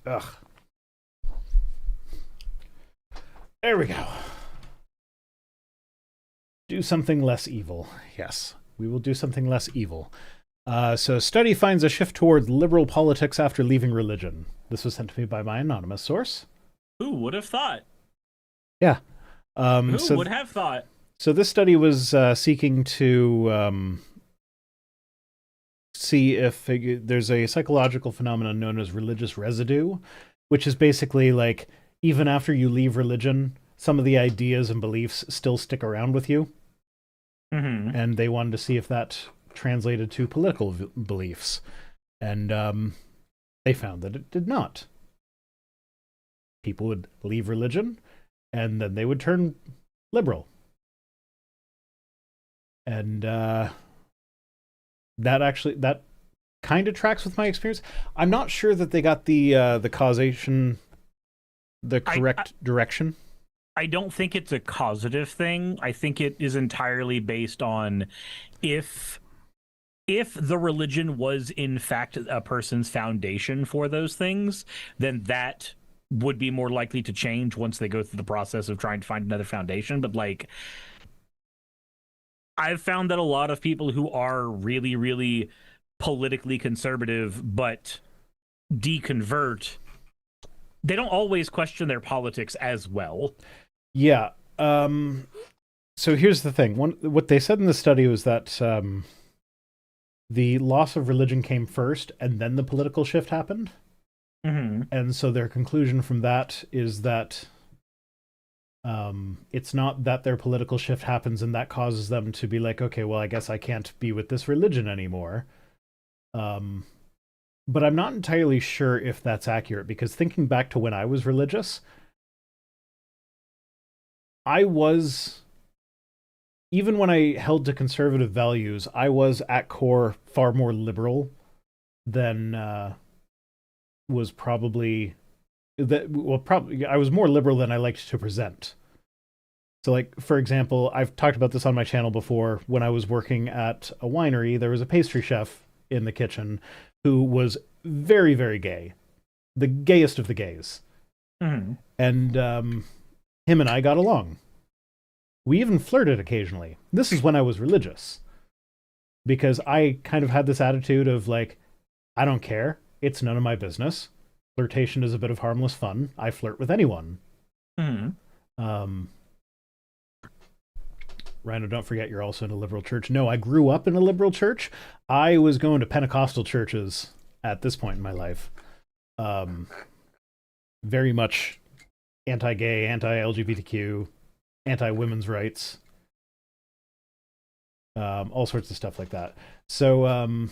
Ugh. There we go. Do something less evil. Yes, we will do something less evil. So, study finds a shift towards liberal politics after leaving religion. This was sent to me by my anonymous source. Who would have thought? Yeah. Who would have thought? So this study was seeking to see if there's a psychological phenomenon known as religious residue, which is basically like, even after you leave religion, some of the ideas and beliefs still stick around with you. Mm-hmm. And they wanted to see if that translated to political beliefs. And they found that it did not. People would leave religion, and then they would turn liberal. And that kind of tracks with my experience. I'm not sure that they got the causation, the correct direction. I don't think it's a causative thing. I think it is entirely based on if the religion was in fact a person's foundation for those things, then that would be more likely to change once they go through the process of trying to find another foundation. But like, I've found that a lot of people who are really, really politically conservative, but deconvert, they don't always question their politics as well. Yeah. So here's the thing. What they said in the study was that the loss of religion came first, and then the political shift happened. Mm-hmm. And so their conclusion from that is that it's not that their political shift happens and that causes them to be like, okay, well, I guess I can't be with this religion anymore. But I'm not entirely sure if that's accurate, because thinking back to when I was religious, I was, even when I held to conservative values, I was at core far more liberal than was probably that. Well, probably I was more liberal than I liked to present. So, like, for example, I've talked about this on my channel before. When I was working at a winery, there was a pastry chef in the kitchen who was very, very gay, the gayest of the gays. Mm-hmm. And him and I got along. We even flirted occasionally. This is when I was religious, because I kind of had this attitude of like, I don't care. It's none of my business. Flirtation is a bit of harmless fun. I flirt with anyone. Mm-hmm. Rhino, don't forget you're also in a liberal church. No, I grew up in a liberal church. I was going to Pentecostal churches at this point in my life. Very much anti-gay, anti-LGBTQ, anti-women's rights, all sorts of stuff like that. So,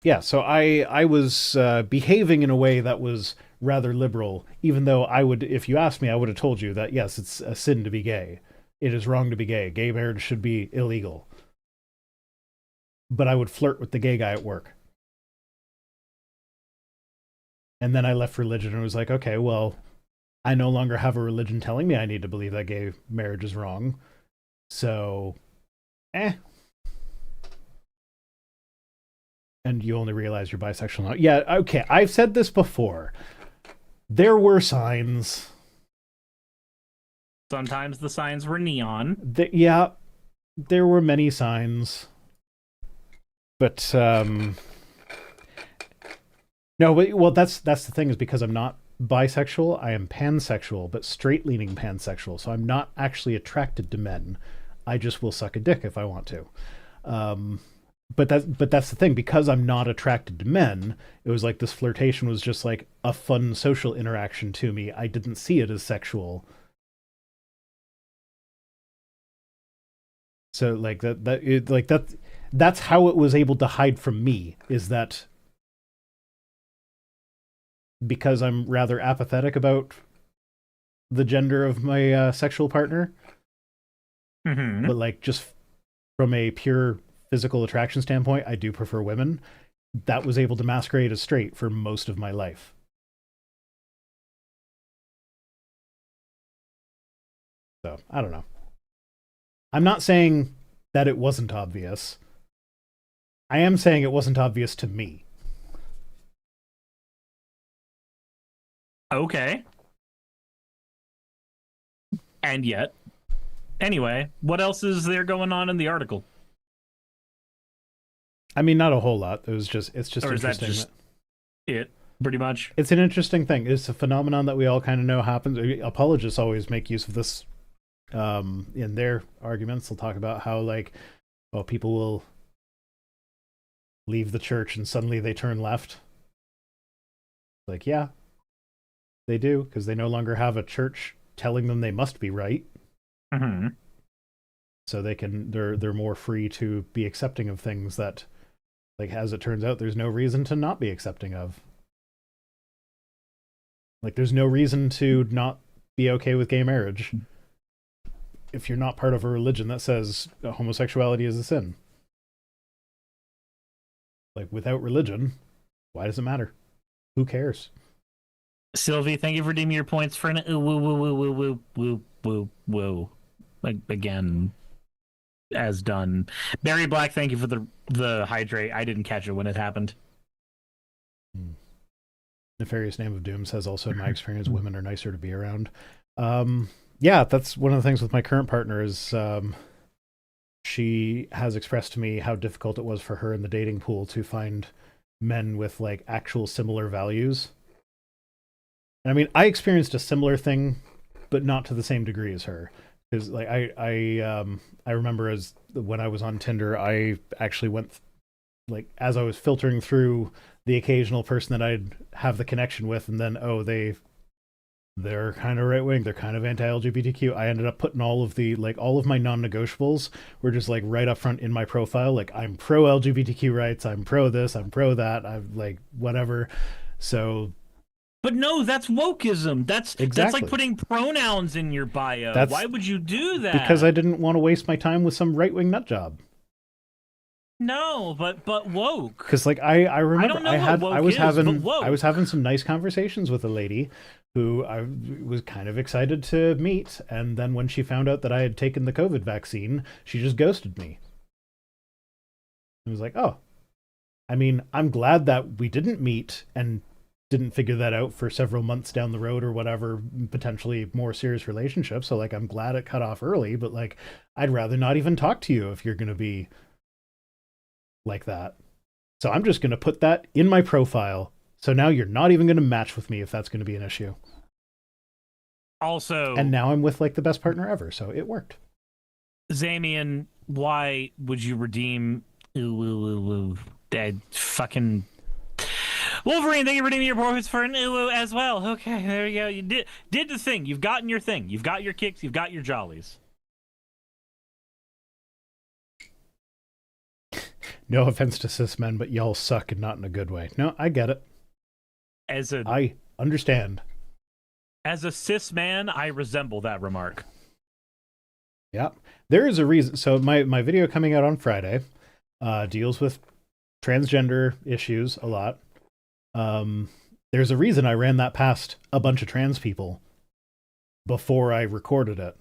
yeah, so I was behaving in a way that was rather liberal, even though I would, if you asked me, I would have told you that, yes, it's a sin to be gay. It is wrong to be gay. Gay marriage should be illegal. But I would flirt with the gay guy at work. And then I left religion and was like, okay, well, I no longer have a religion telling me I need to believe that gay marriage is wrong. So, And you only realize you're bisexual now. Yeah, okay, I've said this before. There were signs. Sometimes the signs were neon. Yeah, there were many signs. But, no, well, that's the thing, is because I'm not bisexual, I am pansexual, but straight-leaning pansexual, so I'm not actually attracted to men. I just will suck a dick if I want to. But that's the thing, because I'm not attracted to men, it was like this flirtation was just like a fun social interaction to me. I didn't see it as sexual. So like that's how it was able to hide from me, is that because I'm rather apathetic about the gender of my sexual partner. Mm-hmm. But like just from a pure physical attraction standpoint, I do prefer women. That was able to masquerade as straight for most of my life. So, I don't know. I'm not saying that it wasn't obvious. I am saying it wasn't obvious to me. Okay. And yet. Anyway, what else is there going on in the article? I mean, not a whole lot. It's just or is interesting. That just it, pretty much? It's an interesting thing. It's a phenomenon that we all kind of know happens. Apologists always make use of this in their arguments. They'll talk about how, like, well, people will leave the church and suddenly they turn left. Like, yeah, they do, because they no longer have a church telling them they must be right. Mm-hmm. So they're more free to be accepting of things that, like, as it turns out, there's no reason to not be accepting of. Like, there's no reason to not be okay with gay marriage if you're not part of a religion that says homosexuality is a sin. Like, without religion, why does it matter? Who cares? Sylvie, thank you for redeeming your points for an woo. Like, again, as done. Barry Black, thank you for the hydrate. I didn't catch it when it happened. Nefarious Name of Doom says, also in my experience, women are nicer to be around. Yeah, that's one of the things with my current partner is she has expressed to me how difficult it was for her in the dating pool to find men with like actual similar values. And I mean, I experienced a similar thing, but not to the same degree as her. Because like I remember as when I was on Tinder, I actually went like as I was filtering through the occasional person that I'd have the connection with, and then they're kind of right wing, they're kind of anti LGBTQ. I ended up putting all of my non negotiables were just like right up front in my profile. Like I'm pro LGBTQ rights, I'm pro this, I'm pro that, I'm like whatever. So but no, that's wokeism. That's like exactly. putting pronouns in your bio. That's Why would you do because I that? didn't want to waste my time with some right wing nut job. No, but woke. Because like I I remember don't know what woke is, but I was woke. having some nice conversations with a lady who I was kind of excited to meet, and then when she found out that I had taken the COVID vaccine, she just ghosted me. I was like, oh, I mean, I'm glad that we didn't meet and didn't figure that out for several months down the road or whatever, potentially more serious relationship. So like I'm glad it cut off early, but like I'd rather not even talk to you if you're gonna be like that. So I'm just going to put that in my profile. So now you're not even going to match with me if that's going to be an issue. And Also, now I'm with like the best partner ever. So it worked. Zamian, why would you redeem that fucking Wolverine? Thank you for redeeming your points for an as well. Okay, there you go. You did the thing. You've gotten your thing. You've got your kicks. You've got your jollies. No offense to cis men, but y'all suck and not in a good way. No, I get it. As a I understand. as a cis man, I resemble that remark. Yeah. There is a reason. So my video coming out on Friday deals with transgender issues a lot. There's a reason I ran that past a bunch of trans people before I recorded it.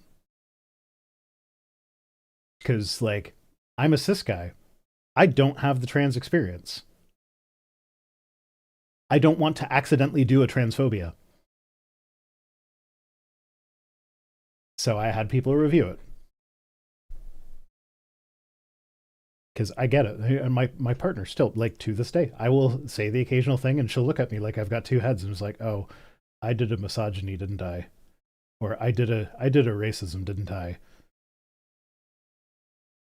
Because, like, I'm a cis guy. I don't have the trans experience. I don't want to accidentally do a transphobia. So I had people review it. Because I get it. And my partner still, like, to this day, I will say the occasional thing and she'll look at me like I've got two heads and it's like, oh, I did a misogyny, didn't I? Or I did a racism, didn't I?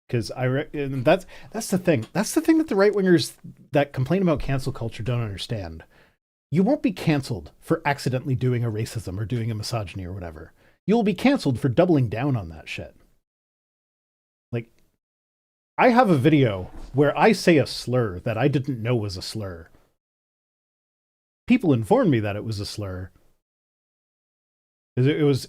Because that's the thing. That's the thing that the right wingers that complain about cancel culture don't understand. You won't be canceled for accidentally doing a racism or doing a misogyny or whatever. You'll be canceled for doubling down on that shit. Like, I have a video where I say a slur that I didn't know was a slur. People informed me that it was a slur. It's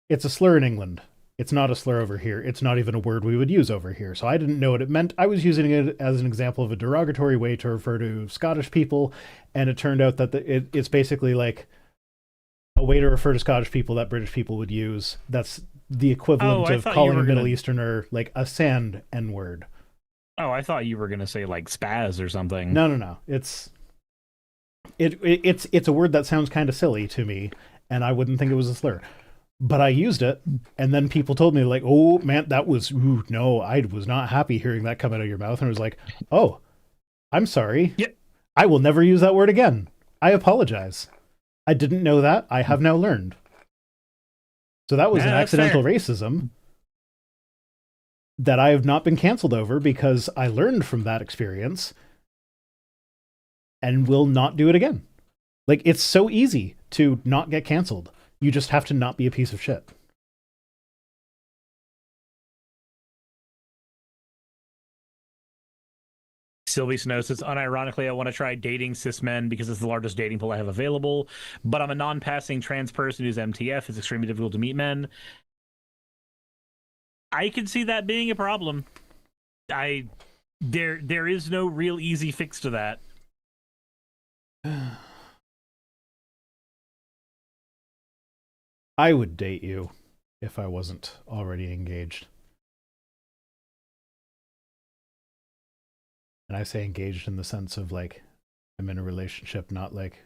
a slur in England. It's not a slur over here. It's not even a word we would use over here. So I didn't know what it meant. I was using it as an example of a derogatory way to refer to Scottish people, and it turned out that it's basically like a way to refer to Scottish people that British people would use. That's the equivalent of calling a Middle Easterner like a sand N-word. Oh, I thought you were gonna say like spaz or something. No. It's a word that sounds kind of silly to me, and I wouldn't think it was a slur. But I used it, and then people told me, like, oh, man, that was, no, I was not happy hearing that come out of your mouth. And I was like, oh, I'm sorry. Yep. I will never use that word again. I apologize. I didn't know that. I have now learned. So that was an accidental racism that I have not been canceled over because I learned from that experience and will not do it again. Like, it's so easy to not get canceled. You just have to not be a piece of shit. Sylvie Snow says, unironically, I want to try dating cis men because it's the largest dating pool I have available, but I'm a non-passing trans person who's MTF. It's extremely difficult to meet men. I can see that being a problem. There is no real easy fix to that. I would date you if I wasn't already engaged. And I say engaged in the sense of like I'm in a relationship, not like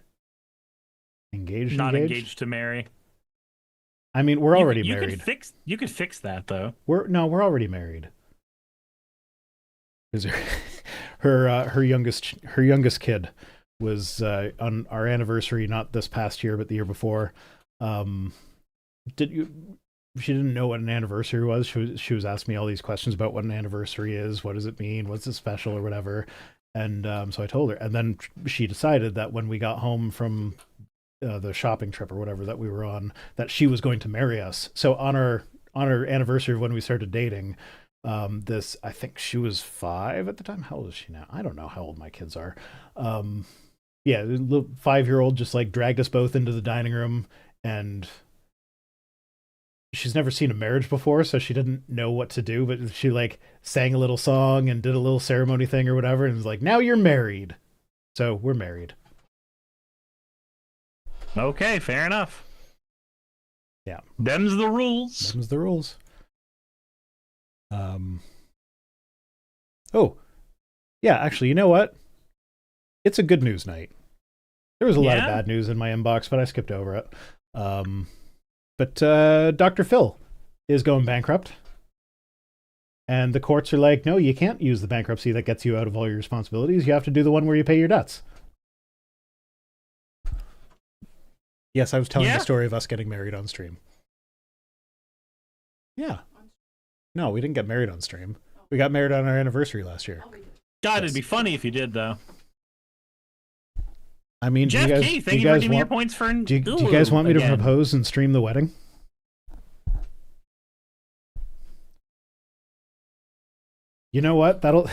engaged. Not engaged to marry. I mean, we're already you married. You could fix that though. We're already married. Because her youngest kid was on our anniversary, not this past year, but the year before. Um, did you? She didn't know what an anniversary was. She was asking me all these questions about what an anniversary is. What does it mean? What's it special or whatever? And so I told her, and then she decided that when we got home from the shopping trip or whatever that we were on, that she was going to marry us. So on our anniversary of when we started dating, this I think she was 5 at the time. How old is she now? I don't know how old my kids are. Yeah, the little 5-year-old just like dragged us both into the dining room, and she's never seen a marriage before, so she didn't know what to do, but she like sang a little song and did a little ceremony thing or whatever, and was like, now you're married. So we're married. Okay, fair enough. Yeah. Them's the rules. Them's the rules. Oh, yeah, actually, you know what? It's a good news night. There was a lot of bad news in my inbox, but I skipped over it. But Dr. Phil is going bankrupt. And the courts are like, no, you can't use the bankruptcy that gets you out of all your responsibilities. You have to do the one where you pay your debts. Yes, I was telling the story of us getting married on stream. Yeah. No, we didn't get married on stream. We got married on our anniversary last year. God, it'd be funny if you did, though. I mean, Jeff Key, thank you for giving me your points for... Do you guys want me to propose and stream the wedding? You know what? That'll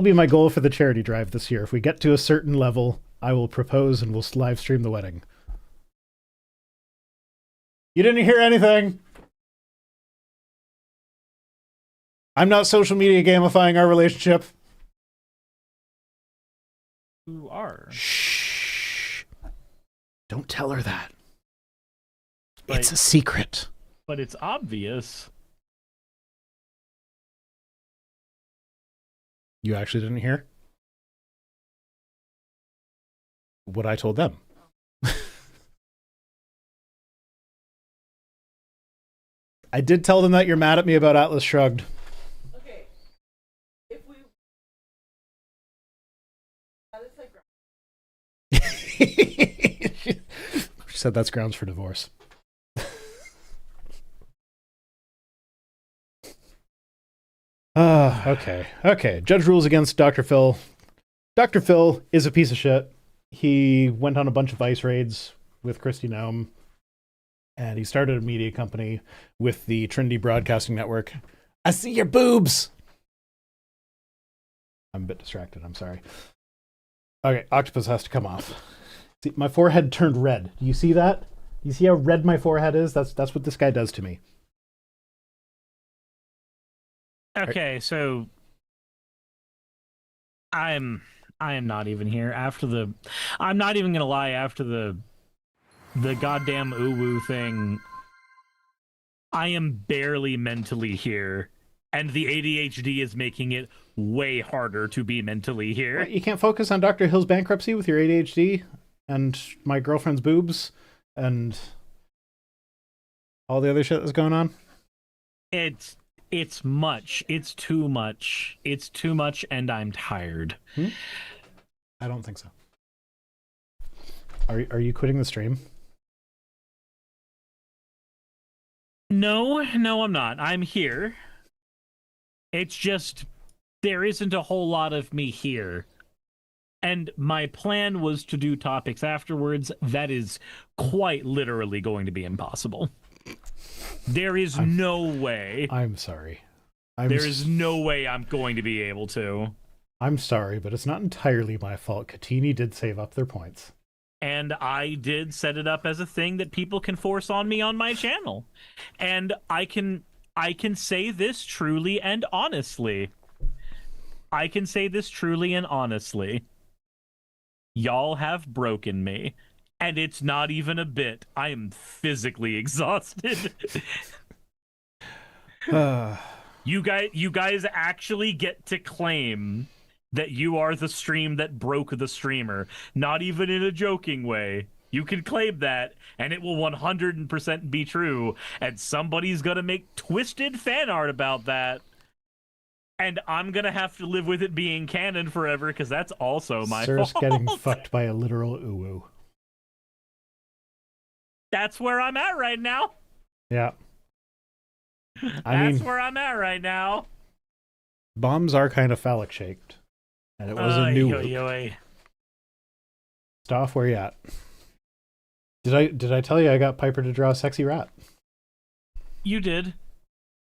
be my goal for the charity drive this year. If we get to a certain level, I will propose and we'll live stream the wedding. You didn't hear anything. I'm not social media gamifying our relationship. You are. Shh. Don't tell her that. It's a secret. But it's obvious. You actually didn't hear what I told them. I did tell them that you're mad at me about Atlas Shrugged. Okay. If we... She said that's grounds for divorce. Okay. Judge rules against Dr. Phil. Dr. Phil is a piece of shit. He went on a bunch of ice raids with Christy Nome, and he started a media company with the Trinity Broadcasting Network. I see your boobs! I'm a bit distracted, I'm sorry. Okay, octopus has to come off. See, my forehead turned red. Do you see that? Do you see how red my forehead is? That's what this guy does to me. Okay, so I am not even here after the... I'm not even gonna lie, after the goddamn uwu thing, I am barely mentally here, and the ADHD is making it way harder to be mentally here. What, you can't focus on Dr. Hill's bankruptcy with your ADHD and my girlfriend's boobs and all the other shit that's going on? It's much. It's too much. It's too much, and I'm tired. I don't think so. Are you quitting the stream? No, I'm not. I'm here. It's just there isn't a whole lot of me here. And my plan was to do topics afterwards. That is quite literally going to be impossible. There is no way. I'm sorry. There is no way I'm going to be able to. I'm sorry, but it's not entirely my fault. Katini did save up their points. And I did set it up as a thing that people can force on me on my channel. And I can say this truly and honestly. Y'all have broken me. And it's not even a bit. I am physically exhausted. You guys actually get to claim that you are the stream that broke the streamer. Not even in a joking way. You can claim that, and it will 100% be true. And somebody's gonna make twisted fan art about that. And I'm gonna have to live with it being canon forever because that's also my Cirrus fault. getting fucked by a literal uwu. That's where I'm at right now. Yeah. That's where I'm at right now. Bombs are kind of phallic shaped. And it was a new Stoff, where you at? Did I tell you I got Piper to draw a sexy rat? You did.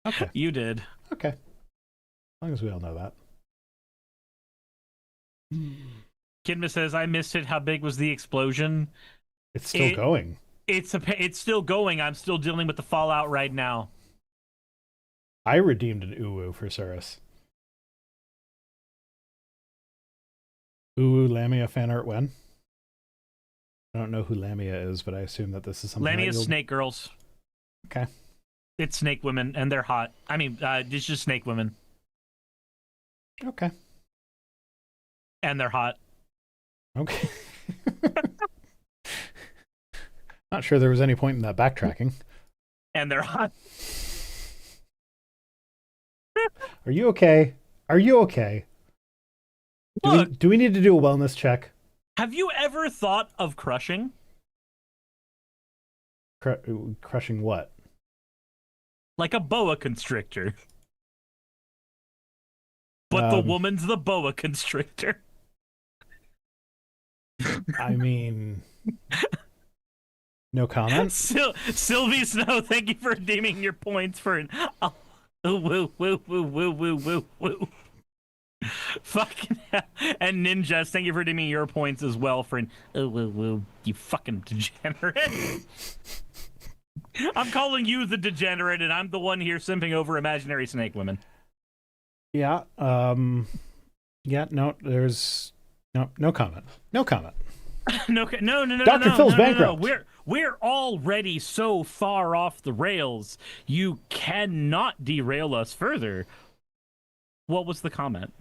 Okay. You did. Okay. As long as we all know that. Kidma says, I missed it. How big was the explosion? It's still going. It's still going. I'm still dealing with the fallout right now. I redeemed an uwu for Cirrus. Uwu Lamia fan art when? I don't know who Lamia is, but I assume that this is something. Lamia's snake girls. Okay. It's snake women, and they're hot. I mean, it's just snake women. Okay. And they're hot. Okay. Not sure there was any point in that backtracking. And they're hot. Are you okay? Are you okay? Look, do we need to do a wellness check? Have you ever thought of crushing? Crushing what? Like a boa constrictor. But the woman's the boa constrictor. I mean, no comment. Sylvie Snow, thank you for redeeming your points for an woo woo woo woo woo woo woo. Fucking hell. And Ninjas, thank you for redeeming your points as well for an woo woo, you fucking degenerate. I'm calling you the degenerate, and I'm the one here simping over imaginary snake women. Yeah. Yeah. No. There's no comment. No comment. No. Dr. Phil's bankrupt. No. We're already so far off the rails. You cannot derail us further. What was the comment?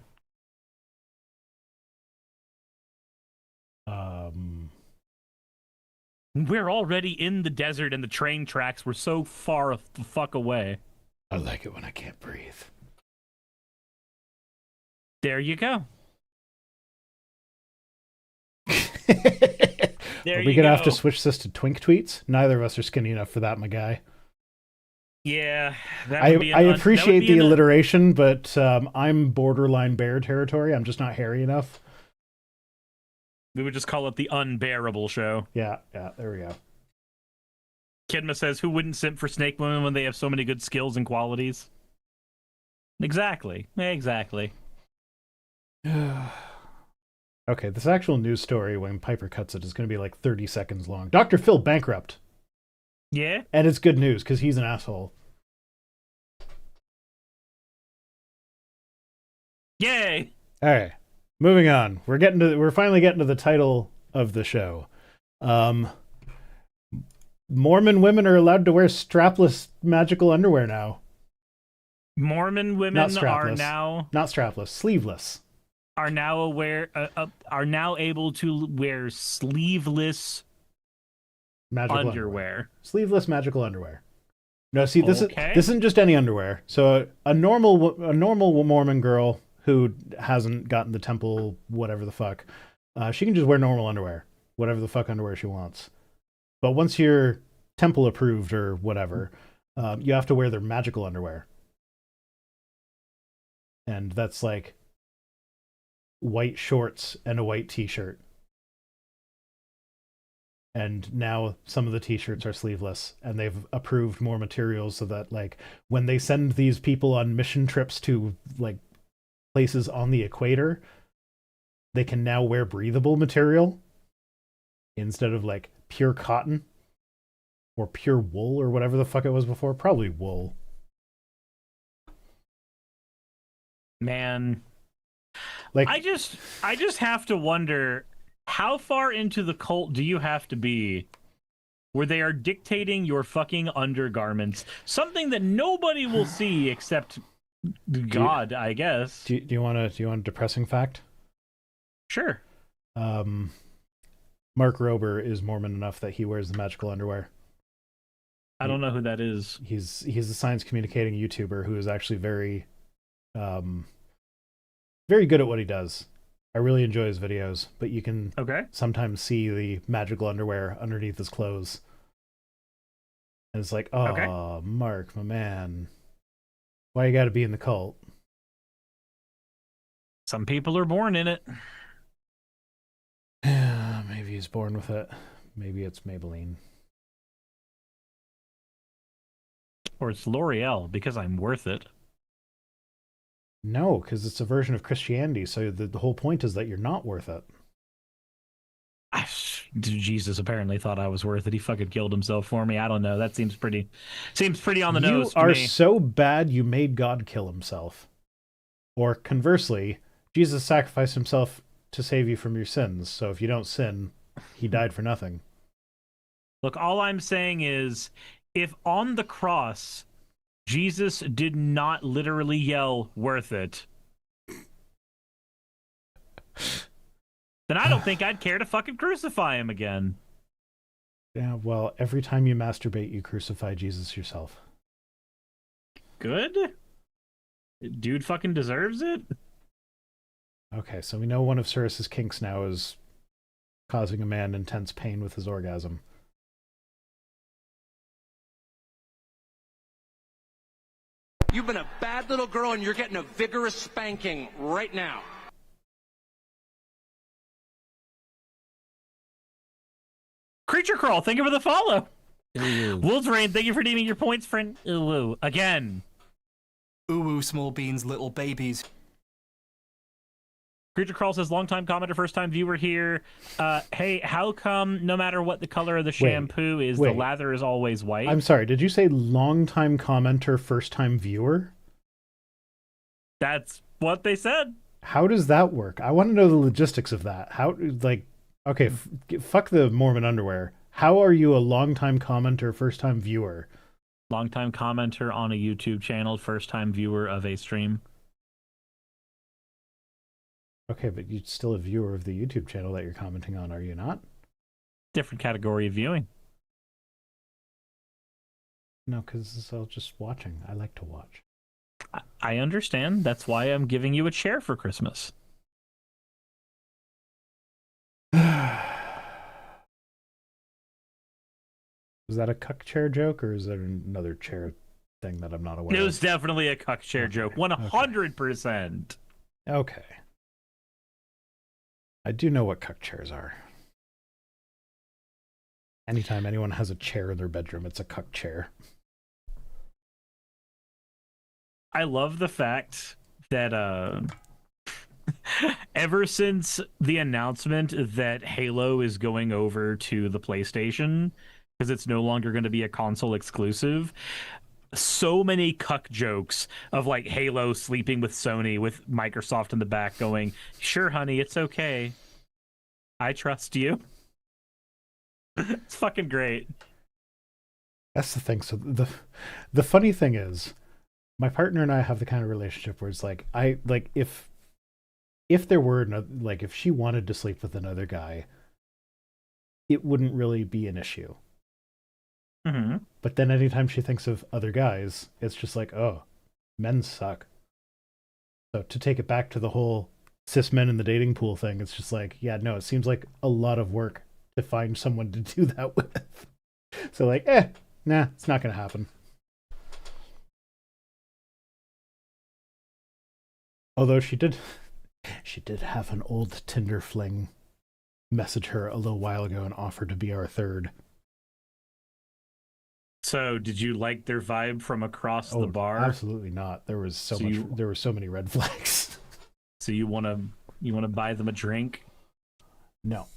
We're already in the desert and the train tracks were so far the fuck away. I like it when I can't breathe. There you go. Are we gonna have to switch this to twink tweets? Neither of us are skinny enough for that, my guy. Yeah, I appreciate the alliteration, but I'm borderline bear territory. I'm just not hairy enough. We would just call it the unbearable show. Yeah, there we go. Kidma says, who wouldn't simp for snake women when they have so many good skills and qualities? Exactly. Okay, this actual news story, when Piper cuts it, is going to be like 30 seconds long. Dr. Phil bankrupt. Yeah? And it's good news, because he's an asshole. Yay! Alright, moving on. We're finally getting to the title of the show. Mormon women are allowed to wear strapless magical underwear now. Mormon women are now... Not strapless, sleeveless. Are now able to wear sleeveless magical underwear. Sleeveless magical underwear. No, see, this isn't just any underwear. So a normal Mormon girl who hasn't gotten the temple, whatever the fuck, she can just wear normal underwear, whatever the fuck underwear she wants. But once you're temple approved or whatever, you have to wear their magical underwear, and that's like white shorts and a white t-shirt. And now some of the t-shirts are sleeveless, and they've approved more materials so that, like, when they send these people on mission trips to, like, places on the equator, they can now wear breathable material instead of, like, pure cotton or pure wool or whatever the fuck it was before. Probably wool. Man, like, I just have to wonder, how far into the cult do you have to be where they are dictating your fucking undergarments? Something that nobody will see except God, I guess. Do you want a depressing fact? Sure. Mark Rober is Mormon enough that he wears the magical underwear. I don't know who that is. He's a science communicating YouTuber who is actually very very good at what he does. I really enjoy his videos, but you can sometimes see the magical underwear underneath his clothes. And it's like, oh, Mark, my man. Why you gotta be in the cult? Some people are born in it. Maybe he's born with it. Maybe it's Maybelline. Or it's L'Oreal, because I'm worth it. No, because it's a version of Christianity, so the whole point is that you're not worth it. Jesus apparently thought I was worth it. He fucking killed himself for me. I don't know. That seems pretty on the nose to me. You are so bad you made God kill himself. Or conversely, Jesus sacrificed himself to save you from your sins. So if you don't sin, he died for nothing. Look, all I'm saying is, if on the cross Jesus did not literally yell, "Worth it," then I don't think I'd care to fucking crucify him again. Yeah, well, every time you masturbate, you crucify Jesus yourself. Good? Dude fucking deserves it? Okay, so we know one of Cyrus's kinks now is causing a man intense pain with his orgasm. You've been a bad little girl and you're getting a vigorous spanking right now. Creature Crawl, thank you for the follow. Wolfrain, thank you for naming your points, friend. Ooh, again. Ooh, small beans, little babies. Creature Crawl says, long-time commenter, first-time viewer here. Hey, how come no matter what the color of the shampoo is, the lather is always white? I'm sorry, did you say long-time commenter, first-time viewer? That's what they said. How does that work? I want to know the logistics of that. How, like, okay, fuck the Mormon underwear. How are you a long-time commenter, first-time viewer? Long-time commenter on a YouTube channel, first-time viewer of a stream. Okay, but you're still a viewer of the YouTube channel that you're commenting on, are you not? Different category of viewing. No, because it's all just watching. I like to watch. I understand. That's why I'm giving you a chair for Christmas. Is that a cuck chair joke, or is there another chair thing that I'm not aware of? It was definitely a cuck chair joke. 100%. Okay. I do know what cuck chairs are. Anytime anyone has a chair in their bedroom, it's a cuck chair. I love the fact that ever since the announcement that Halo is going over to the PlayStation, because it's no longer going to be a console exclusive, so many cuck jokes of like Halo sleeping with Sony with Microsoft in the back going, "Sure, honey, it's okay. I trust you." It's fucking great. That's the thing. So the funny thing is, my partner and I have the kind of relationship where it's like, if there were another, like if she wanted to sleep with another guy, it wouldn't really be an issue. Mm-hmm. But then anytime she thinks of other guys, it's just like, oh, men suck. So to take it back to the whole cis men in the dating pool thing, it's just like, yeah, no, it seems like a lot of work to find someone to do that with. So like, nah, it's not going to happen. Although she did have an old Tinder fling message her a little while ago and offer to be our third. So, did you like their vibe from across the bar? Absolutely not. There was there were so many red flags. So you want to buy them a drink? No.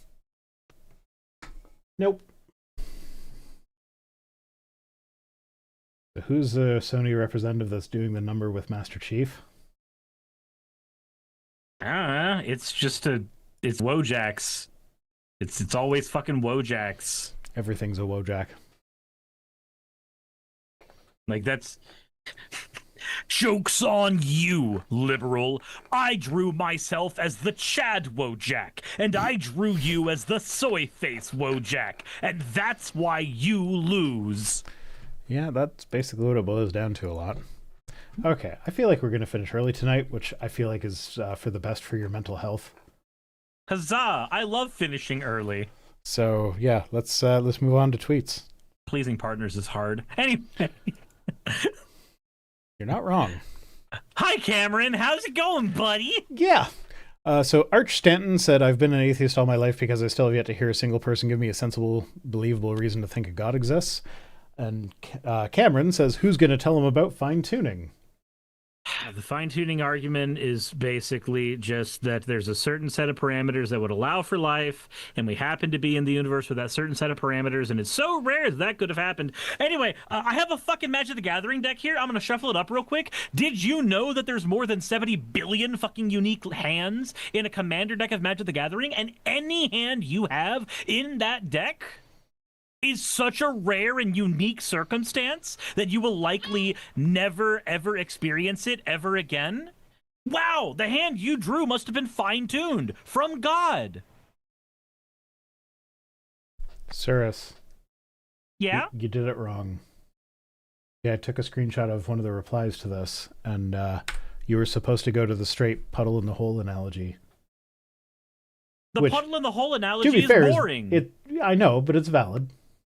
Nope. Who's the Sony representative that's doing the number with Master Chief? It's just it's Wojaks. It's always fucking Wojaks. Everything's a Wojak. Like, that's... Joke's on you, liberal. I drew myself as the Chad Wojak, and I drew you as the soy face Wojak, and that's why you lose. Yeah, that's basically what it boils down to a lot. Okay, I feel like we're gonna finish early tonight, which I feel like is for the best for your mental health. Huzzah! I love finishing early. So yeah, let's move on to tweets. Pleasing partners is hard. Anyway. You're not wrong. Hi, Cameron. How's it going, buddy? Yeah. So Arch Stanton said, I've been an atheist all my life because I still have yet to hear a single person give me a sensible, believable reason to think a God exists. And Cameron says, who's going to tell him about fine-tuning? The fine-tuning argument is basically just that there's a certain set of parameters that would allow for life, and we happen to be in the universe with that certain set of parameters, and it's so rare that could have happened. Anyway, I have a fucking Magic the Gathering deck here. I'm going to shuffle it up real quick. Did you know that there's more than 70 billion fucking unique hands in a commander deck of Magic the Gathering, and any hand you have in that deck is such a rare and unique circumstance that you will likely never, ever experience it ever again? Wow, the hand you drew must have been fine-tuned from God. Cirrus. Yeah? You did it wrong. Yeah, I took a screenshot of one of the replies to this, and you were supposed to go to the straight puddle in the hole analogy. The puddle in the hole analogy is boring. I know, but it's valid.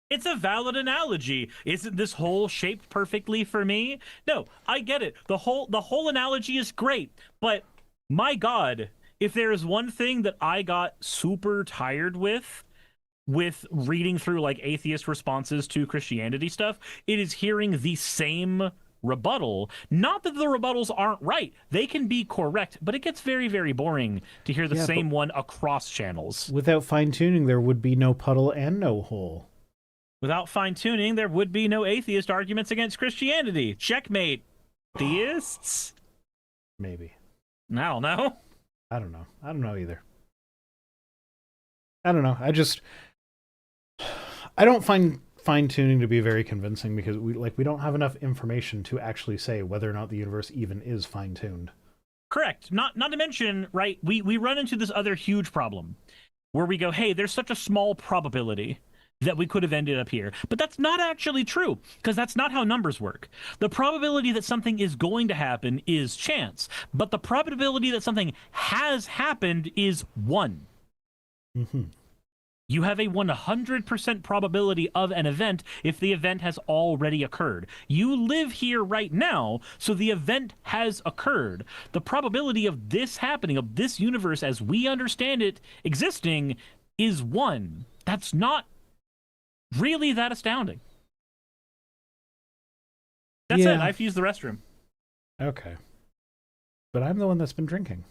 It's a valid analogy. Isn't this hole shaped perfectly for me? No, I get it. The whole analogy is great, but my God, if there is one thing that I got super tired with reading through like atheist responses to Christianity stuff, it is hearing the same rebuttal. Not that the rebuttals aren't right. They can be correct, but it gets very, very boring to hear the same one across channels. Without fine-tuning, there would be no puddle and no hole. Without fine-tuning, there would be no atheist arguments against Christianity. Checkmate. Theists? Maybe. I don't know. I don't know. I don't know either. I don't know. I don't find fine-tuning to be very convincing because we don't have enough information to actually say whether or not the universe even is fine-tuned. Correct. Not to mention, right, we run into this other huge problem where we go, hey, there's such a small probability that we could have ended up here. But that's not actually true, because that's not how numbers work. The probability that something is going to happen is chance, but the probability that something has happened is 1. Mm-hmm. You have a 100% probability of an event if the event has already occurred. You live here right now, so the event has occurred. The probability of this happening, of this universe as we understand it existing, is 1. That's not really that astounding. That's it. I've used the restroom. Okay. But I'm the one that's been drinking.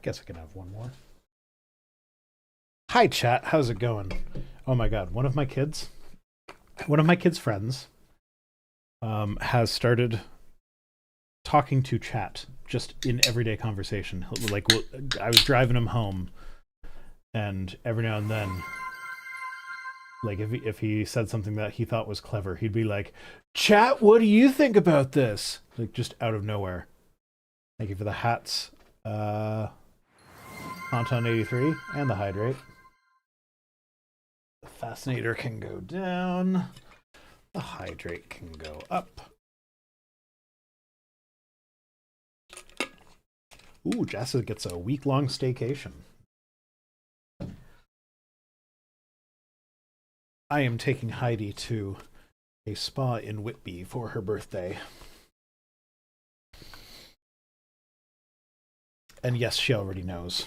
Guess I can have one more. Hi, chat. How's it going? Oh my God. One of my kids' friends has started talking to chat just in everyday conversation. Like, I was driving him home, and every now and then, like if he said something that he thought was clever, he'd be like, "Chat, what do you think about this?" Like, just out of nowhere. Thank you for the hats, Anton83 and the hydrate. The fascinator can go down. The hydrate can go up. Ooh, Jessa gets a week-long staycation. I am taking Heidi to a spa in Whitby for her birthday. And yes, she already knows.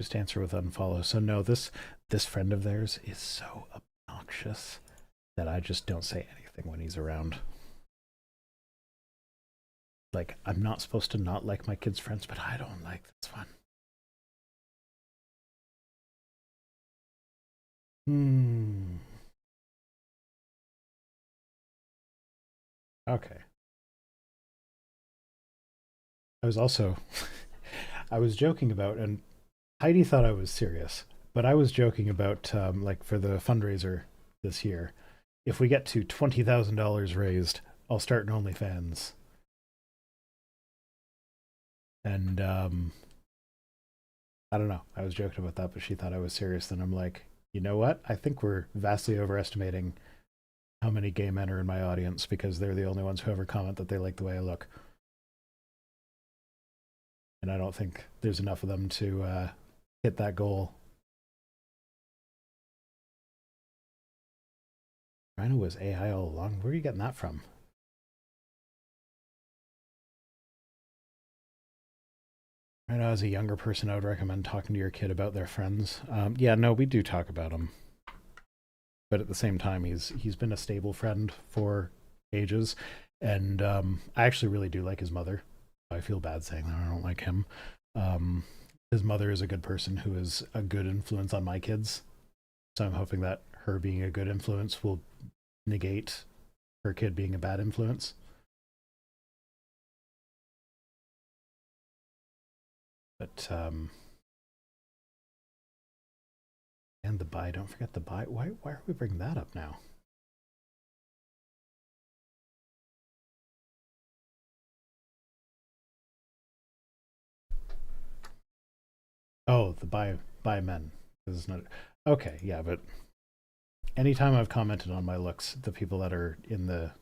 Just answer with unfollow. So no, this friend of theirs is so obnoxious that I just don't say anything when he's around. Like, I'm not supposed to not like my kids' friends, but I don't like this one. Okay. I was also I was joking about, and Heidi thought I was serious, But I was joking about like for the fundraiser this year, if we get to $20,000 raised, I'll start an OnlyFans. And I don't know. I was joking about that, but she thought I was serious. Then I'm like, you know what? I think we're vastly overestimating how many gay men are in my audience because they're the only ones who ever comment that they like the way I look. And I don't think there's enough of them to hit that goal. Rhino was AI all along. Where are you getting that from? Rhino, as a younger person, I would recommend talking to your kid about their friends. Yeah, no, we do talk about them. But at the same time, he's been a stable friend for ages. And I actually really do like his mother. I feel bad saying that. I don't like him. His mother is a good person who is a good influence on my kids. So I'm hoping that her being a good influence will negate her kid being a bad influence. But and the buy, don't forget the buy. Why are we bringing that up now? Oh, the buy men. This is not okay. Yeah, but anytime I've commented on my looks, the people that are in the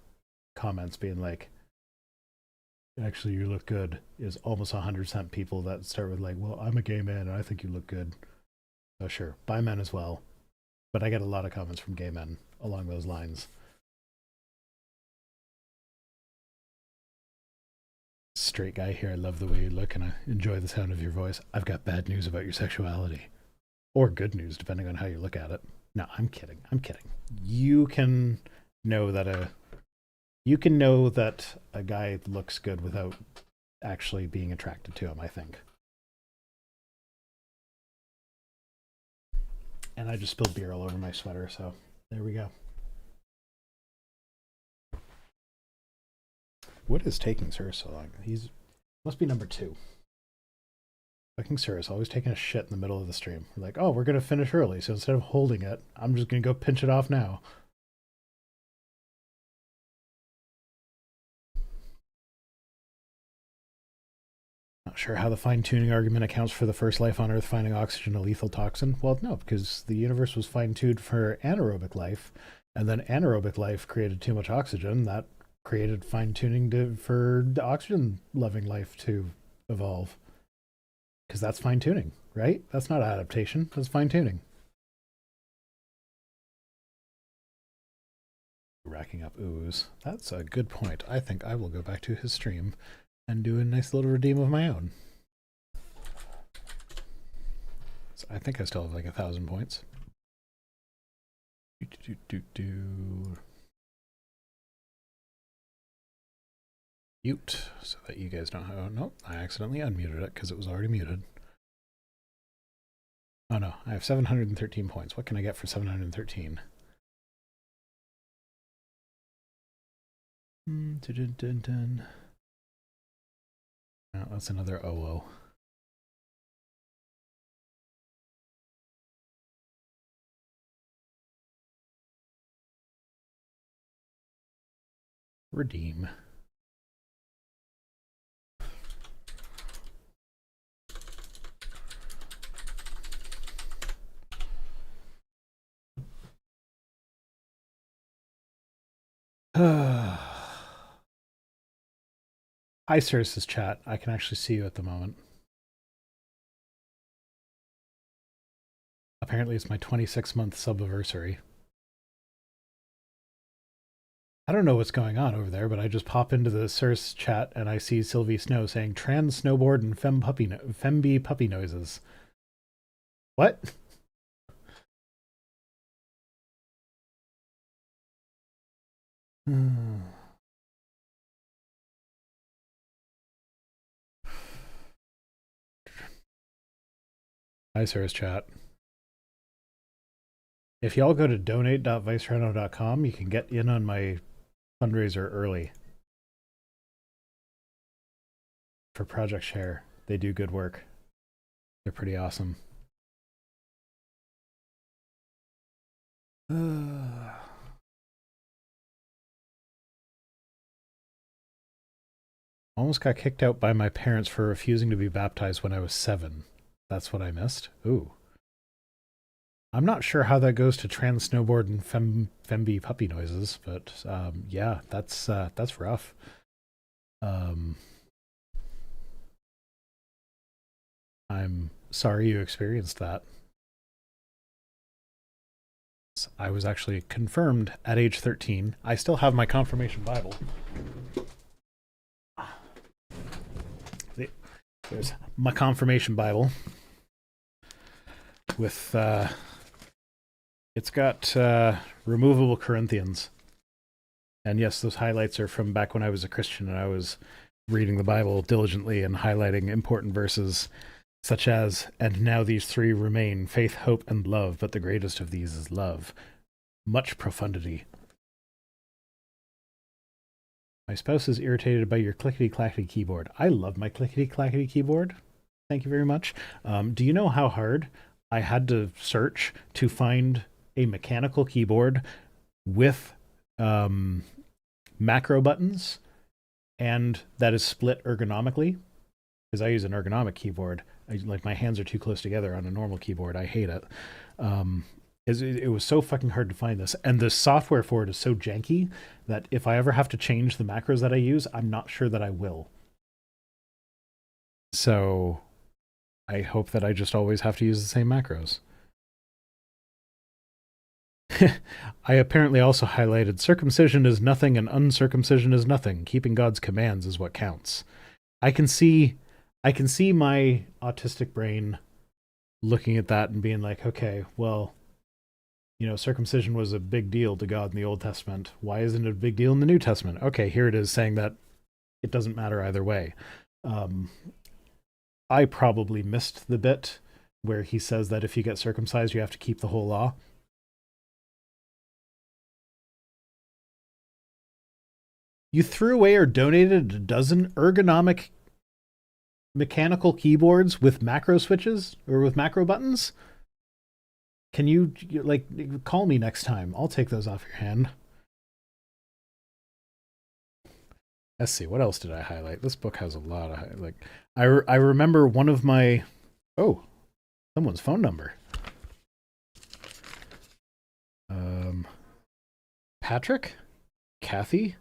comments being like, actually you look good, is almost 100% people that start with like, well, I'm a gay man and I think you look good. Oh sure, buy men as well. But I get a lot of comments from gay men along those lines. Straight guy here, I love the way you look and I enjoy the sound of your voice. I've got bad news about your sexuality. Or good news, depending on how you look at it. No, I'm kidding. I'm kidding. You can know that a guy looks good without actually being attracted to him, I think. And I just spilled beer all over my sweater, so there we go. What is taking Sir so long? He's must be number 2. Fucking Sir is always taking a shit in the middle of the stream. We're like, oh, we're gonna finish early, so instead of holding it, I'm just gonna go pinch it off now. Not sure how the fine-tuning argument accounts for the first life on Earth finding oxygen a lethal toxin. Well, no, because the universe was fine-tuned for anaerobic life, and then anaerobic life created too much oxygen. That created fine-tuning for the oxygen-loving life to evolve. Because that's fine-tuning, right? That's not adaptation, that's fine-tuning. Racking up oohs. That's a good point. I think I will go back to his stream and do a nice little redeem of my own. So I think I still have like 1,000 points. Mute so that you guys don't have. Oh no, I accidentally unmuted it because it was already muted. Oh no, I have 713 points. What can I get for 713? Oh, that's another OO. Redeem. Hi, Circe's chat. I can actually see you at the moment. Apparently, it's my 26-month subiversary. I don't know what's going on over there, but I just pop into the Circe chat and I see Sylvie Snow saying trans snowboard and femby puppy noises. What? Hi, Circe chat. If y'all go to donate.vicerhino.com, you can get in on my fundraiser early for Project Share. They do good work. They're pretty awesome. Almost got kicked out by my parents for refusing to be baptized when I was 7. That's what I missed. Ooh. I'm not sure how that goes to trans snowboard and femby puppy noises, but yeah, that's rough. I'm sorry you experienced that. I was actually confirmed at age 13. I still have my confirmation Bible. There's my confirmation Bible with it's got removable Corinthians. And yes, those highlights are from back when I was a Christian and I was reading the Bible diligently and highlighting important verses such as, "And now these three remain, faith, hope, and love, but the greatest of these is love." Much profundity. My spouse is irritated by your clickety-clackety keyboard. I love my clickety-clackety keyboard. Thank you very much. Do you know how hard I had to search to find a mechanical keyboard with macro buttons and that is split ergonomically? Because I use an ergonomic keyboard. Like my hands are too close together on a normal keyboard. I hate it. It was so fucking hard to find this. And the software for it is so janky that if I ever have to change the macros that I use, I'm not sure that I will. So I hope that I just always have to use the same macros. I apparently also highlighted circumcision is nothing and uncircumcision is nothing. Keeping God's commands is what counts. I can see my autistic brain looking at that and being like, okay, well, you know, circumcision was a big deal to God in the Old Testament. Why isn't it a big deal in the New Testament? Okay, here it is saying that it doesn't matter either way. I probably missed the bit where he says that if you get circumcised, you have to keep the whole law. You threw away or donated a dozen ergonomic mechanical keyboards with macro switches or with macro buttons? Can you like call me next time? I'll take those off your hand. Let's see, what else did I highlight? This book has a lot of I remember one of my someone's phone number. Patrick? Kathy?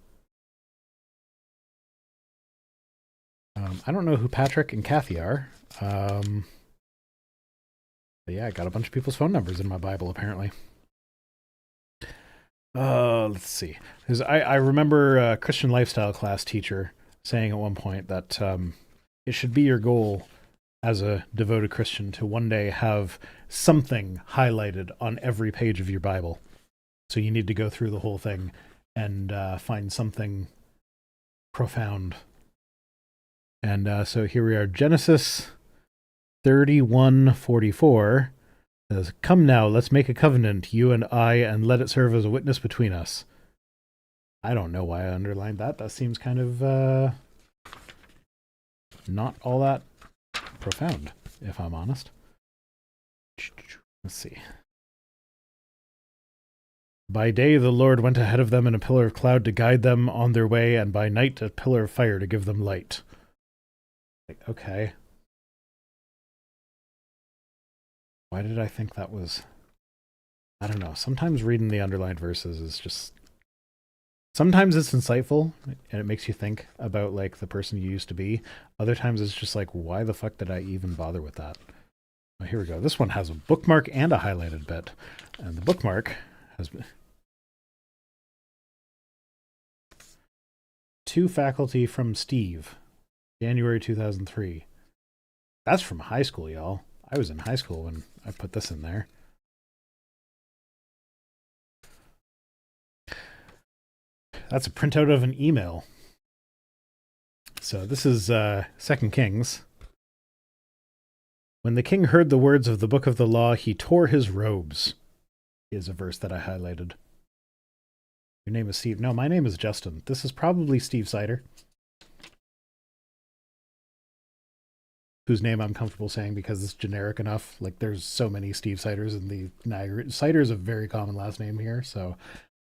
I don't know who Patrick and Kathy are. But yeah, I got a bunch of people's phone numbers in my Bible, apparently. Let's see. Because I remember a Christian lifestyle class teacher saying at one point that it should be your goal as a devoted Christian to one day have something highlighted on every page of your Bible. So you need to go through the whole thing and find something profound. And so here we are, Genesis 31:44 says, "Come now, let's make a covenant, you and I, and let it serve as a witness between us." I don't know why I underlined that. That seems kind of not all that profound, if I'm honest. Let's see. "By day the Lord went ahead of them in a pillar of cloud to guide them on their way, and by night a pillar of fire to give them light." Okay. Why did I think that was... I don't know. Sometimes reading the underlined verses is just... Sometimes it's insightful, and it makes you think about, like, the person you used to be. Other times it's just like, why the fuck did I even bother with that? Oh, here we go. This one has a bookmark and a highlighted bit. And the bookmark has... To faculty from Steve, January 2003. That's from high school, y'all. I was in high school when I put this in there. That's a printout of an email. So this is 2 Kings. "When the king heard the words of the book of the law, he tore his robes," is a verse that I highlighted. Your name is Steve. No, my name is Justin. This is probably Steve Sider. whose name I'm comfortable saying because it's generic enough. Like, there's so many Steve Siders in the Niagara. Sider is a very common last name here, so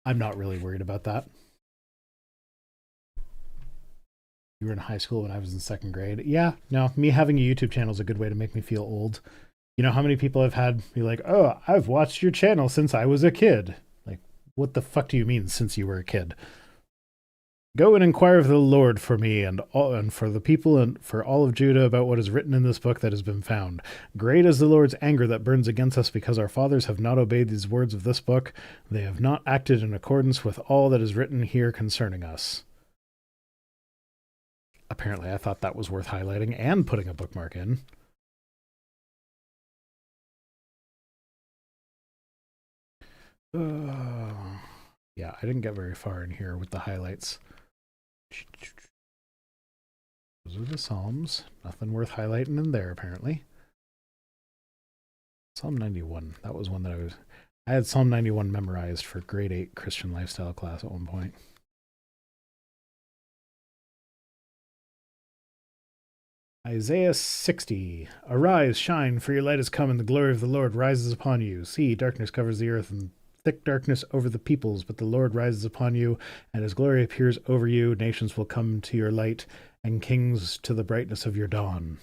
I'm not really worried about that. You were in high school when I was in second grade. Yeah, no, me having a YouTube channel is a good way to make me feel old. You know how many people I've had be like, oh, I've watched your channel since I was a kid. Like, what the fuck do you mean since you were a kid? Go and inquire of the Lord for me and for the people and for all of Judah about what is written in this book that has been found. Great is the Lord's anger that burns against us because our fathers have not obeyed these words of this book. They have not acted in accordance with all that is written here concerning us. Apparently, I thought that was worth highlighting and putting a bookmark in. Yeah, I didn't get very far in here with the highlights. Those are the Psalms. Nothing worth highlighting in there, apparently. Psalm 91. That was one that I had Psalm 91 memorized for grade 8 Christian lifestyle class at one point. Isaiah 60. Arise, shine, for your light has come, and the glory of the Lord rises upon you. See, darkness covers the earth, and thick darkness over the peoples, but the Lord rises upon you, and his glory appears over you. Nations will come to your light, and kings to the brightness of your dawn.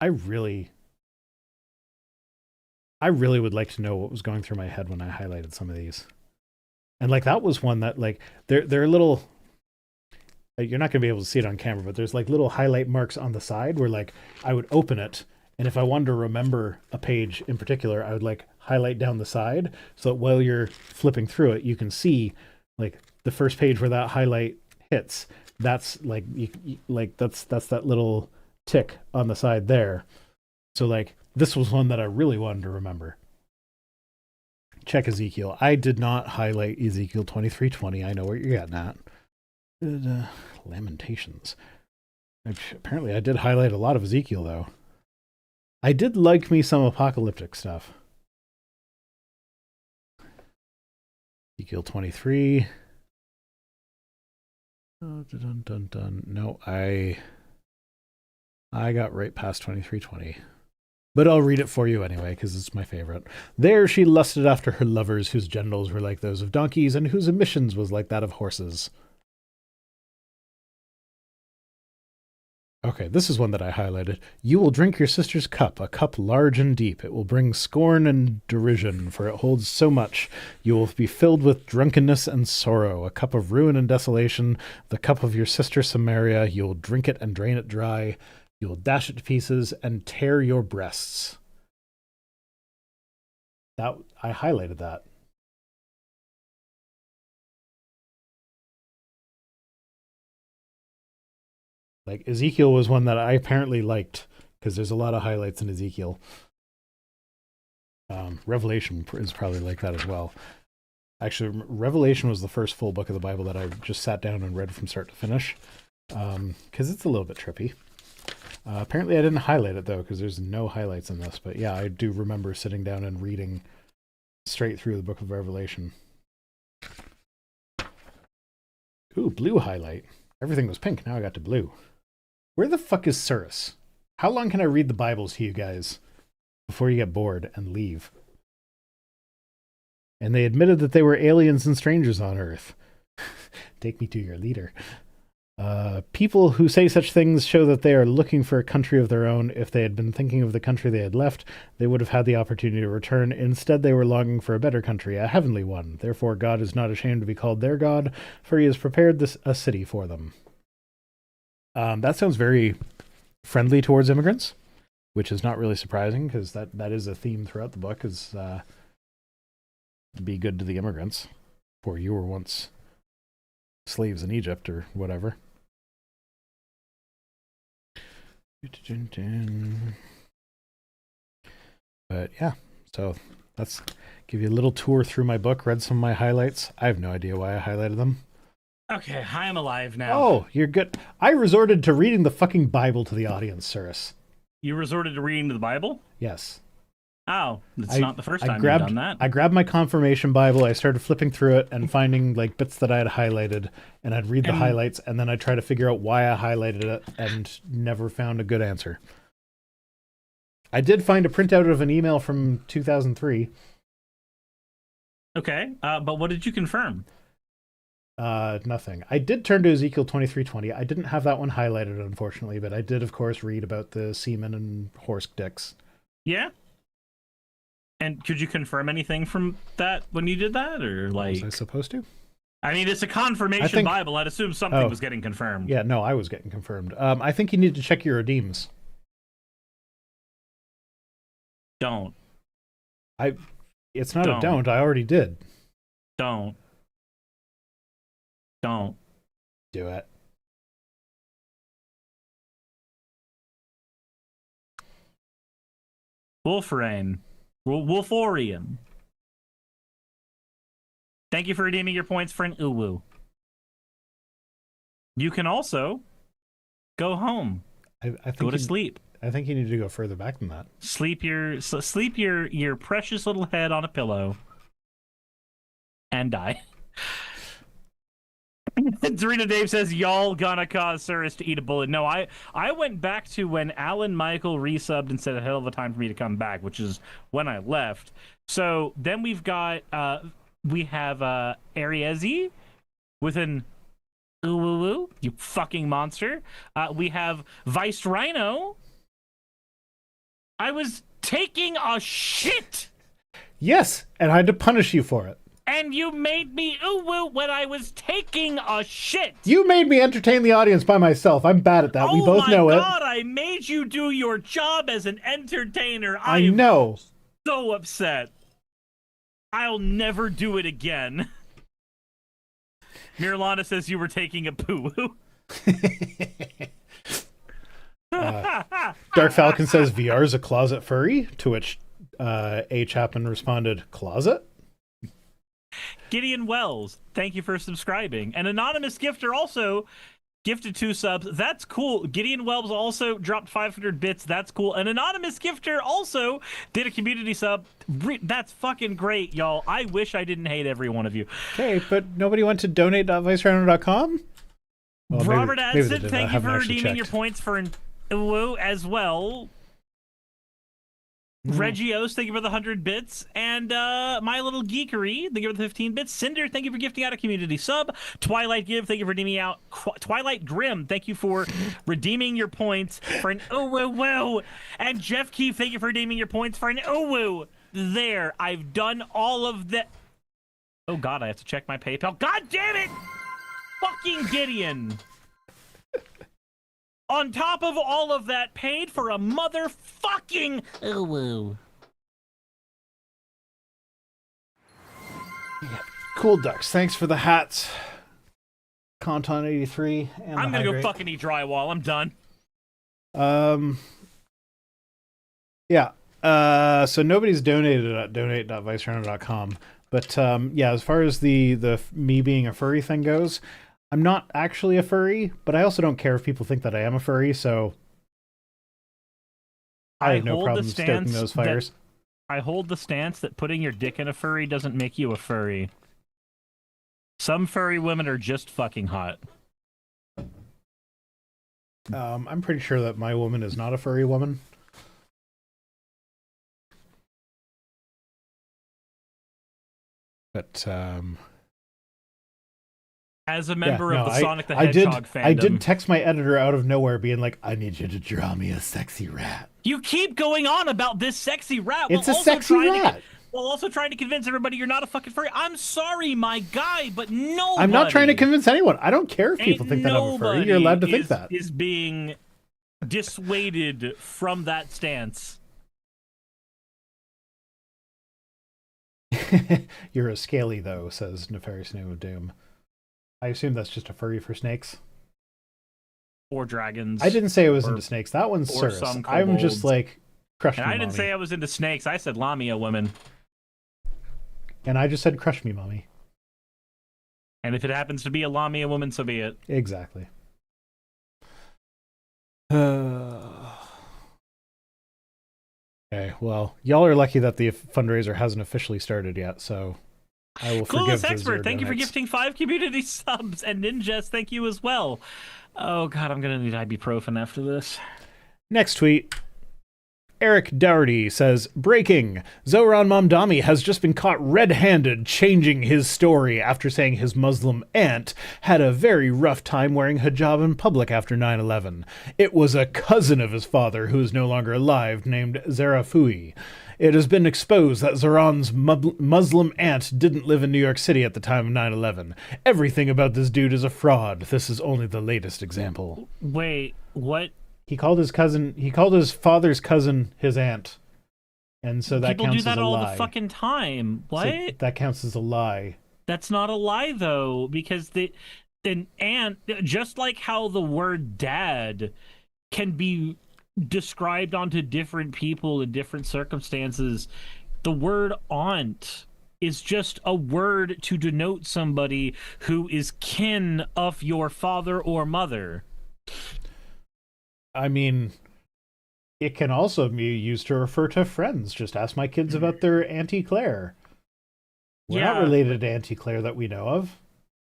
I really would like to know what was going through my head when I highlighted some of these. And like, that was one that, like, they're little... You're not going to be able to see it on camera, but there's like little highlight marks on the side where, like, I would open it, and if I wanted to remember a page in particular, I would like highlight down the side so that while you're flipping through it, you can see like the first page where that highlight hits. That's like, that's that little tick on the side there. So like, this was one that I really wanted to remember. Check Ezekiel. I did not highlight Ezekiel 23:20. I know what you're getting at. Lamentations. Apparently I did highlight a lot of Ezekiel, though. I did like me some apocalyptic stuff. Ezekiel 23. Oh, dun, dun, dun. No, I got right past 23:20. But I'll read it for you anyway, because it's my favorite. There she lusted after her lovers, whose genitals were like those of donkeys, and whose emissions was like that of horses. Okay, this is one that I highlighted. You will drink your sister's cup, a cup large and deep. It will bring scorn and derision, for it holds so much. You will be filled with drunkenness and sorrow, a cup of ruin and desolation, the cup of your sister Samaria. You will drink it and drain it dry. You will dash it to pieces and tear your breasts. That I highlighted that. Like, Ezekiel was one that I apparently liked, because there's a lot of highlights in Ezekiel. Revelation is probably like that as well. Actually, Revelation was the first full book of the Bible that I just sat down and read from start to finish, because it's a little bit trippy. Apparently I didn't highlight it, though, because there's no highlights in this. But yeah, I do remember sitting down and reading straight through the book of Revelation. Ooh, blue highlight. Everything was pink. Now I got to blue. Where the fuck is Cyrus? How long can I read the Bibles to you guys before you get bored and leave? And they admitted that they were aliens and strangers on Earth. Take me to your leader. People who say such things show that they are looking for a country of their own. If they had been thinking of the country they had left, they would have had the opportunity to return. Instead, they were longing for a better country, a heavenly one. Therefore, God is not ashamed to be called their God, for he has prepared a city for them. That sounds very friendly towards immigrants, which is not really surprising, because that is a theme throughout the book, is be good to the immigrants, for you were once slaves in Egypt or whatever. But yeah, so let's give you a little tour through my book. Read some of my highlights. I have no idea why I highlighted them. Okay, I am alive now. Oh, you're good. I resorted to reading the fucking Bible to the audience, Cyrus. You resorted to reading the Bible? Yes. Oh, it's not the first time grabbed, you've done that. I grabbed my confirmation Bible, I started flipping through it and finding like bits that I had highlighted, and I'd read the highlights, and then I'd try to figure out why I highlighted it, and never found a good answer. I did find a printout of an email from 2003. Okay, but what did you confirm? Nothing. I did turn to Ezekiel 23:20. I didn't have that one highlighted, unfortunately, but I did, of course, read about the semen and horse dicks. Yeah? And could you confirm anything from that when you did that, or like? Was I supposed to? I mean, it's a confirmation Bible. I'd assume something was getting confirmed. Yeah, no, I was getting confirmed. I think you need to check your redeems. Don't. It's not a don't. I already did. Don't. Do it. Wolfrain. Wolforian. Thank you for redeeming your points for an uwu. You can also go home. I think go to sleep. I think you need to go further back than that. Sleep your precious little head on a pillow and die. Dorina Dave says, y'all gonna cause Cirrus to eat a bullet. No, I went back to when Alan Michael resubbed and said a hell of a time for me to come back, which is when I left. So then we have Erie with an ooh, you fucking monster. We have Vice Rhino. I was taking a shit. Yes, and I had to punish you for it. And you made me ooh-woo when I was taking a shit. You made me entertain the audience by myself. I'm bad at that. We both know it. Oh my god, I made you do your job as an entertainer. I know. So upset. I'll never do it again. Mirlana says you were taking a poo-woo. Dark Falcon says VR's a closet furry, to which A. Chapman responded, closet? Gideon Wells, thank you for subscribing. An anonymous gifter also gifted 2 subs. That's cool. Gideon Wells also dropped 500 bits. That's cool. An anonymous gifter also did a community sub. That's fucking great, y'all. I wish I didn't hate every one of you. Okay, but nobody went to donate.vicerunner.com? Well, Robert Adson, thank you for redeeming your points for an woo as well. Regios, thank you for the 100 bits. And My Little Geekery, thank you for the 15 bits. Cinder, thank you for gifting out a community sub. Twilight Give, thank you for redeeming out. Twilight Grim, thank you for redeeming your points for an woo. And Jeff Keefe, thank you for redeeming your points for an woo. There, I've done all of the... Oh god, I have to check my PayPal. God damn it! Fucking Gideon! On top of all of that, paid for a motherfucking woo. Yeah. Cool Ducks, thanks for the hats. Conton 83 and I'm gonna go fucking eat drywall. I'm done. Yeah. So nobody's donated at donate.vicerunner.com. But yeah, as far as the me being a furry thing goes, I'm not actually a furry, but I also don't care if people think that I am a furry, so I have no problem stoking those fires. I hold the stance that putting your dick in a furry doesn't make you a furry. Some furry women are just fucking hot. I'm pretty sure that my woman is not a furry woman. But as a member of the Sonic the Hedgehog fandom, I did text my editor out of nowhere being like, I need you to draw me a sexy rat. You keep going on about this sexy rat. It's a sexy rat. While also trying to convince everybody you're not a fucking furry. I'm sorry, my guy, but nobody... I'm not trying to convince anyone. I don't care if people think that I'm a furry. You're allowed to think that. Is being dissuaded from that stance. You're a scaly, though, says Nefarious Name of Doom. I assume that's just a furry for snakes. Or dragons. I didn't say I was into snakes. That one's Cirrus. I'm just like, crush me, I didn't mommy. say I was into snakes. I said Lamia women. And I just said crush me, mommy. And if it happens to be a Lamia woman, so be it. Exactly. Okay, well, y'all are lucky that the fundraiser hasn't officially started yet, so I will forgive Clueless the Expert, zero thank you for donates. gifting 5 community subs, and Ninjas, thank you as well. Oh god, I'm gonna need ibuprofen after this. Next tweet. Eric Dougherty says, breaking, Zoran Mamdani has just been caught red-handed changing his story after saying his Muslim aunt had a very rough time wearing hijab in public after 9/11. It was a cousin of his father who is no longer alive named Zarafui. It has been exposed that Zoran's Muslim aunt didn't live in New York City at the time of 9/11. Everything about this dude is a fraud. This is only the latest example. Wait, what? He called his father's cousin his aunt. And so that People counts do that as a all lie. the fucking time. What? So that counts as a lie. That's not a lie though, because an aunt, just like how the word dad can be described onto different people in different circumstances, the word aunt is just a word to denote somebody who is kin of your father or mother. I mean, it can also be used to refer to friends. Just ask my kids about their Auntie Claire. We're not related to Auntie Claire that we know of,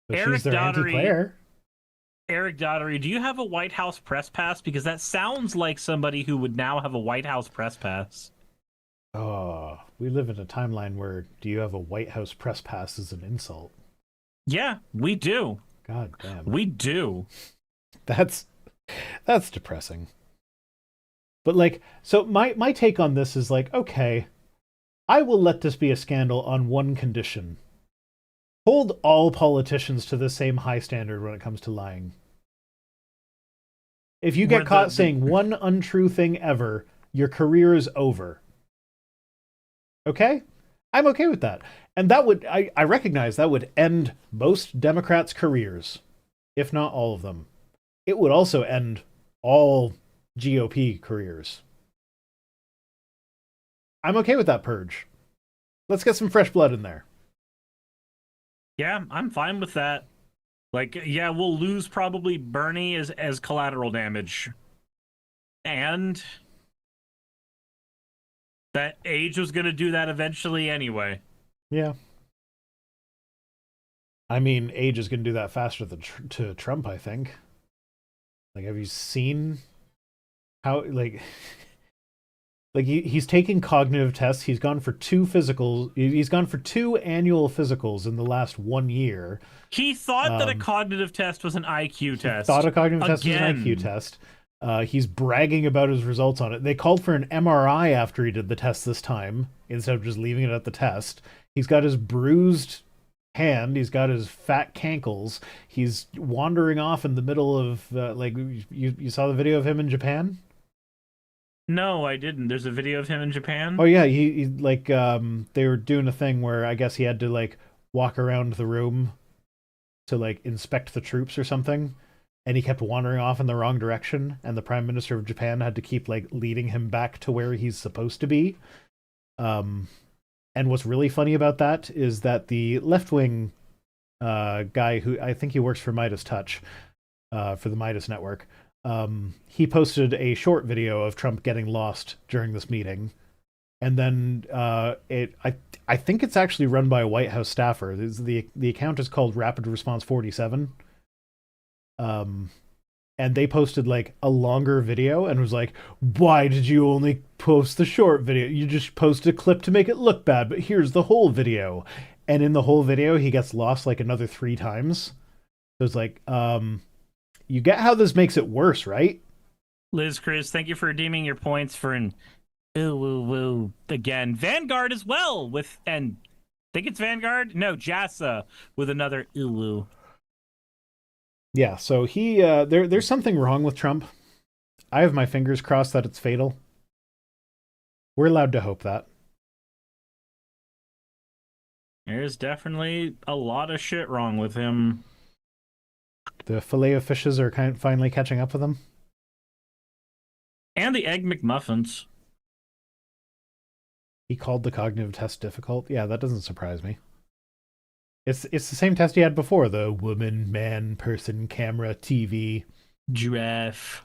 but she's their Auntie Claire. Eric Daugherty, do you have a White House press pass? Because that sounds like somebody who would now have a White House press pass. Oh, we live in a timeline where do you have a White House press pass is an insult. Yeah, we do. God damn. We do. That's depressing. But like, so my take on this is like, okay, I will let this be a scandal on one condition. Hold all politicians to the same high standard when it comes to lying. If you get caught saying one untrue thing ever, your career is over. Okay? I'm okay with that. And that would, I recognize that would end most Democrats' careers, if not all of them. It would also end all GOP careers. I'm okay with that purge. Let's get some fresh blood in there. Yeah, I'm fine with that. Like, yeah, we'll lose probably Bernie as collateral damage. And that age was going to do that eventually anyway. Yeah. I mean, age is going to do that faster than to Trump, I think. Like, have you seen how, like he's taking cognitive tests. He's gone for 2 physicals. He's gone for 2 annual physicals in the last 1 year. He thought that a cognitive test was an IQ test. Thought a cognitive test was an IQ test. He's bragging about his results on it. They called for an MRI after he did the test this time, instead of just leaving it at the test. He's got his bruised hand. He's got his fat cankles. He's wandering off in the middle of, like, you saw the video of him in Japan? No, I didn't. There's a video of him in Japan? Oh, yeah. He like, they were doing a thing where I guess he had to, like, walk around the room to, like, inspect the troops or something. And he kept wandering off in the wrong direction, and the Prime Minister of Japan had to keep, like, leading him back to where he's supposed to be. And what's really funny about that is that the left-wing guy, who I think he works for Midas Touch, for the Midas Network, he posted a short video of Trump getting lost during this meeting. And then I think it's actually run by a White House staffer. The account is called Rapid Response 47. And they posted, like, a longer video and was like, why did you only post the short video? You just posted a clip to make it look bad, but here's the whole video. And in the whole video, he gets lost, like, another 3 times. So it's like, you get how this makes it worse, right? Liz Chris, thank you for redeeming your points for an ooh again. Vanguard as well and think it's Vanguard? No, Jassa with another ooh. Yeah, so he there's something wrong with Trump. I have my fingers crossed that it's fatal. We're allowed to hope that. There's definitely a lot of shit wrong with him. The fillet of fishes are finally catching up with him. And the Egg McMuffins. He called the cognitive test difficult. Yeah, that doesn't surprise me. It's the same test he had before, the woman, man, person, camera, TV. Giraffe.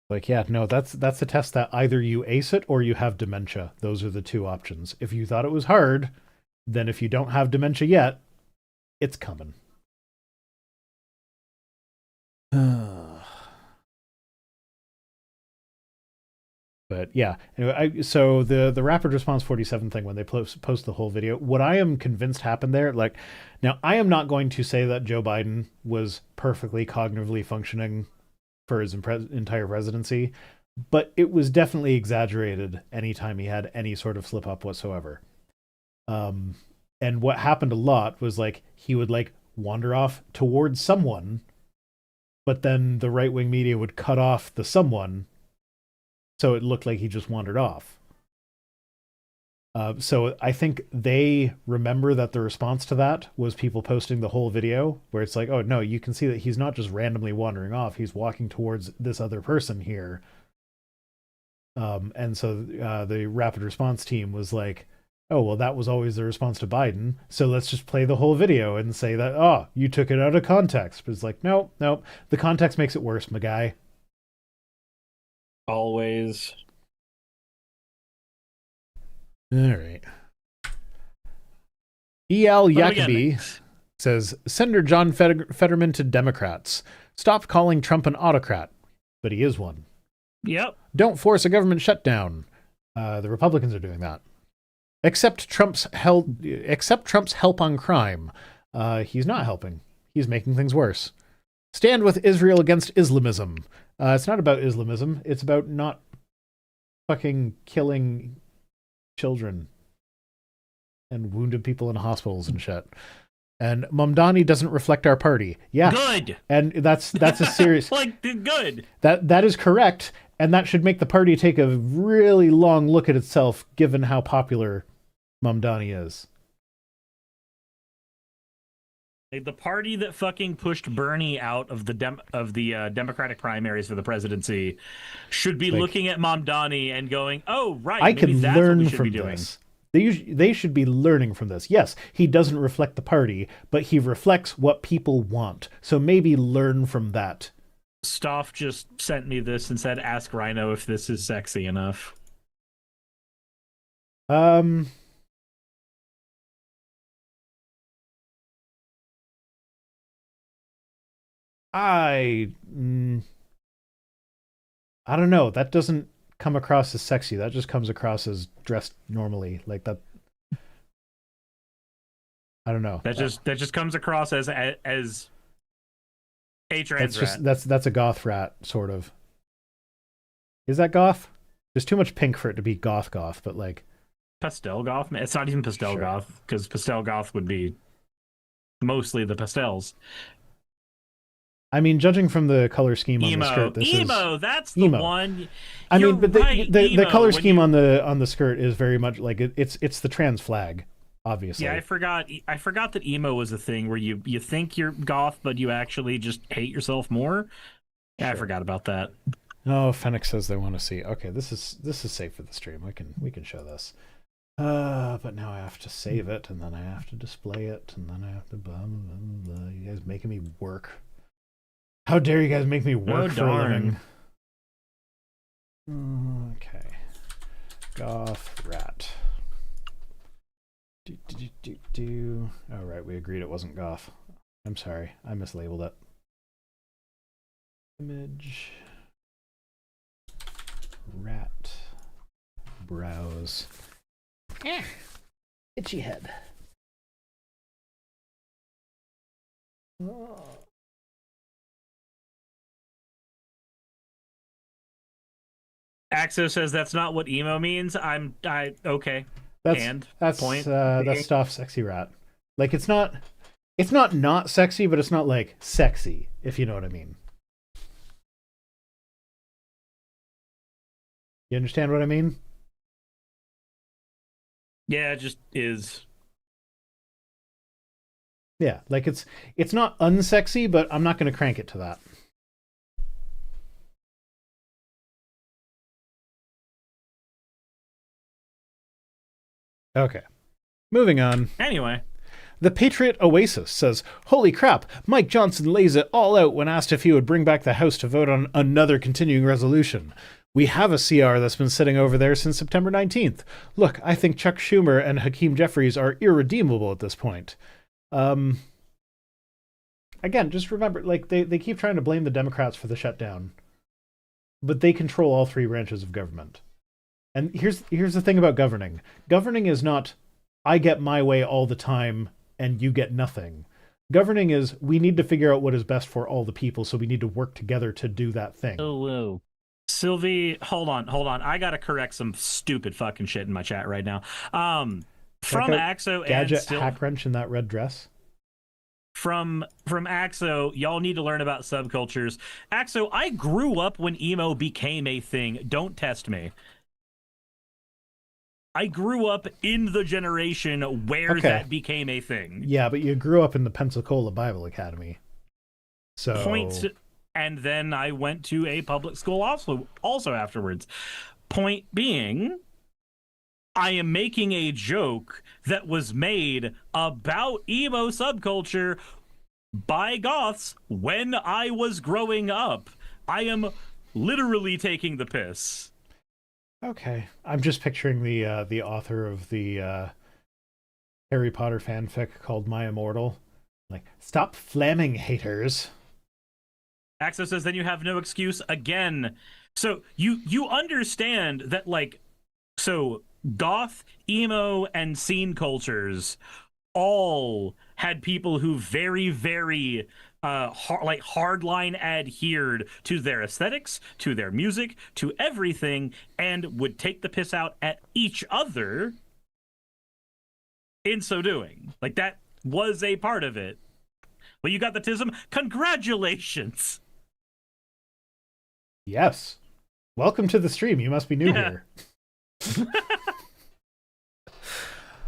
Like, yeah, no, that's a test that either you ace it or you have dementia. Those are the two options. If you thought it was hard, then if you don't have dementia yet, it's coming. But yeah, anyway, so the rapid response 47 thing, when they post the whole video, what I am convinced happened there, like, now I am not going to say that Joe Biden was perfectly cognitively functioning for his entire presidency, but it was definitely exaggerated anytime he had any sort of slip up whatsoever. And what happened a lot was, like, he would, like, wander off towards someone, but then the right-wing media would cut off the someone, so it looked like he just wandered off. So I think they remember that the response to that was people posting the whole video, where it's like, oh no, you can see that he's not just randomly wandering off, he's walking towards this other person here. And so the rapid response team was like, oh, well, that was always the response to Biden, so let's just play the whole video and say that, oh, you took it out of context. But it's like, nope, the context makes it worse, my guy. Always. All right. E.L. Yacobi says, Senator John Fetterman to Democrats. Stop calling Trump an autocrat. But he is one. Yep. Don't force a government shutdown. The Republicans are doing that. Except Trump's help on crime. He's not helping. He's making things worse. Stand with Israel against Islamism. It's not about Islamism. It's about not fucking killing children and wounded people in hospitals and shit. And Mamdani doesn't reflect our party. Yeah. Good. And that's a serious... like, good. That is correct. And that should make the party take a really long look at itself, given how popular Mamdani is. The party that fucking pushed Bernie out of the Democratic primaries for the presidency should be looking at Mamdani and going, "Oh, right, I can learn from doing. this. They should be learning from this. Yes, he doesn't reflect the party, but he reflects what people want. So maybe learn from that." Stoff just sent me this and said, "Ask Rhino if this is sexy enough." I don't know. That doesn't come across as sexy. That just comes across as dressed normally, like that. I don't know. That just comes across as a trans rat. That's a goth rat, sort of. Is that goth? There's too much pink for it to be goth, but like pastel goth. It's not even pastel goth, because pastel goth would be mostly the pastels. I mean, judging from the color scheme on the skirt, this is that's the emo one. I mean, but the color scheme on the skirt is very much like it's the trans flag, obviously. Yeah, I forgot that emo was a thing where you think you're goth, but you actually just hate yourself more. Yeah, I forgot about that. Oh, Fennec says they want to see. Okay, this is safe for the stream. We can show this. But now I have to save it, and then I have to display it, and then I have to blah, blah, blah, blah. You guys making me work. How dare you guys make me work for a living? Okay. Goth rat. Oh, right, we agreed it wasn't goth. I'm sorry, I mislabeled it. Image. Rat. Browse. Itchy head. Oh. Axo says that's not what emo means. Okay. That's stuff sexy rat. Like it's not sexy, but it's not like sexy, if you know what I mean. You understand what I mean? Yeah, it just is. Yeah, like it's not unsexy, but I'm not going to crank it to that. Okay. Moving on. Anyway. The Patriot Oasis says, "Holy crap, Mike Johnson lays it all out when asked if he would bring back the House to vote on another continuing resolution. We have a CR that's been sitting over there since September 19th. Look, I think Chuck Schumer and Hakeem Jeffries are irredeemable at this point." Again, just remember, like, they keep trying to blame the Democrats for the shutdown, but they control all three branches of government. And here's the thing about governing. Governing is not, I get my way all the time and you get nothing. Governing is, we need to figure out what is best for all the people, so we need to work together to do that thing. Oh, whoa. Sylvie, hold on. I gotta correct some stupid fucking shit in my chat right now. From Axo Gadget and hack wrench in that red dress. From Axo, y'all need to learn about subcultures. Axo, I grew up when emo became a thing. Don't test me. I grew up in the generation where that became a thing. Yeah, but you grew up in the Pensacola Bible Academy. So and then I went to a public school also afterwards. Point being, I am making a joke that was made about emo subculture by goths when I was growing up. I am literally taking the piss. Okay. I'm just picturing the author of the Harry Potter fanfic called My Immortal. Like, stop flaming, haters. Axo says, then you have no excuse again. So you understand that, like, so goth, emo, and scene cultures all had people who very, very hardline adhered to their aesthetics, to their music, to everything, and would take the piss out at each other in so doing. Like, that was a part of it. Well, you got the tism? Congratulations! Yes. Welcome to the stream. You must be new here.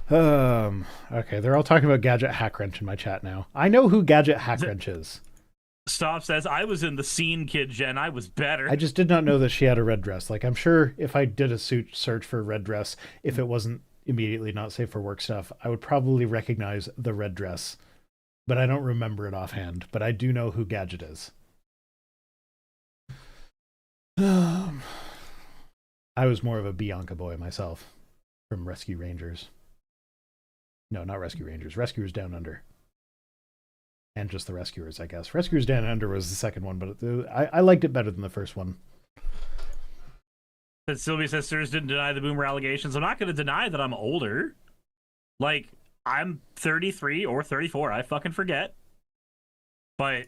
Okay, they're all talking about Gadget Hackwrench in my chat now. I know who Gadget Hackwrench is. Stop says, I was in the scene kid gen. I was better. I just did not know that she had a red dress. Like, I'm sure if I did a search for red dress, if it wasn't immediately not safe for work stuff, I would probably recognize the red dress. But I don't remember it offhand. But I do know who Gadget is. I was more of a Bianca boy myself from Rescue Rangers. No, not Rescue Rangers. Rescuers Down Under. And just the Rescuers, I guess. Rescuers Down Under was the second one, but I liked it better than the first one. That Sylvia Sisters didn't deny the boomer allegations. I'm not going to deny that I'm older. Like, I'm 33 or 34. I fucking forget. But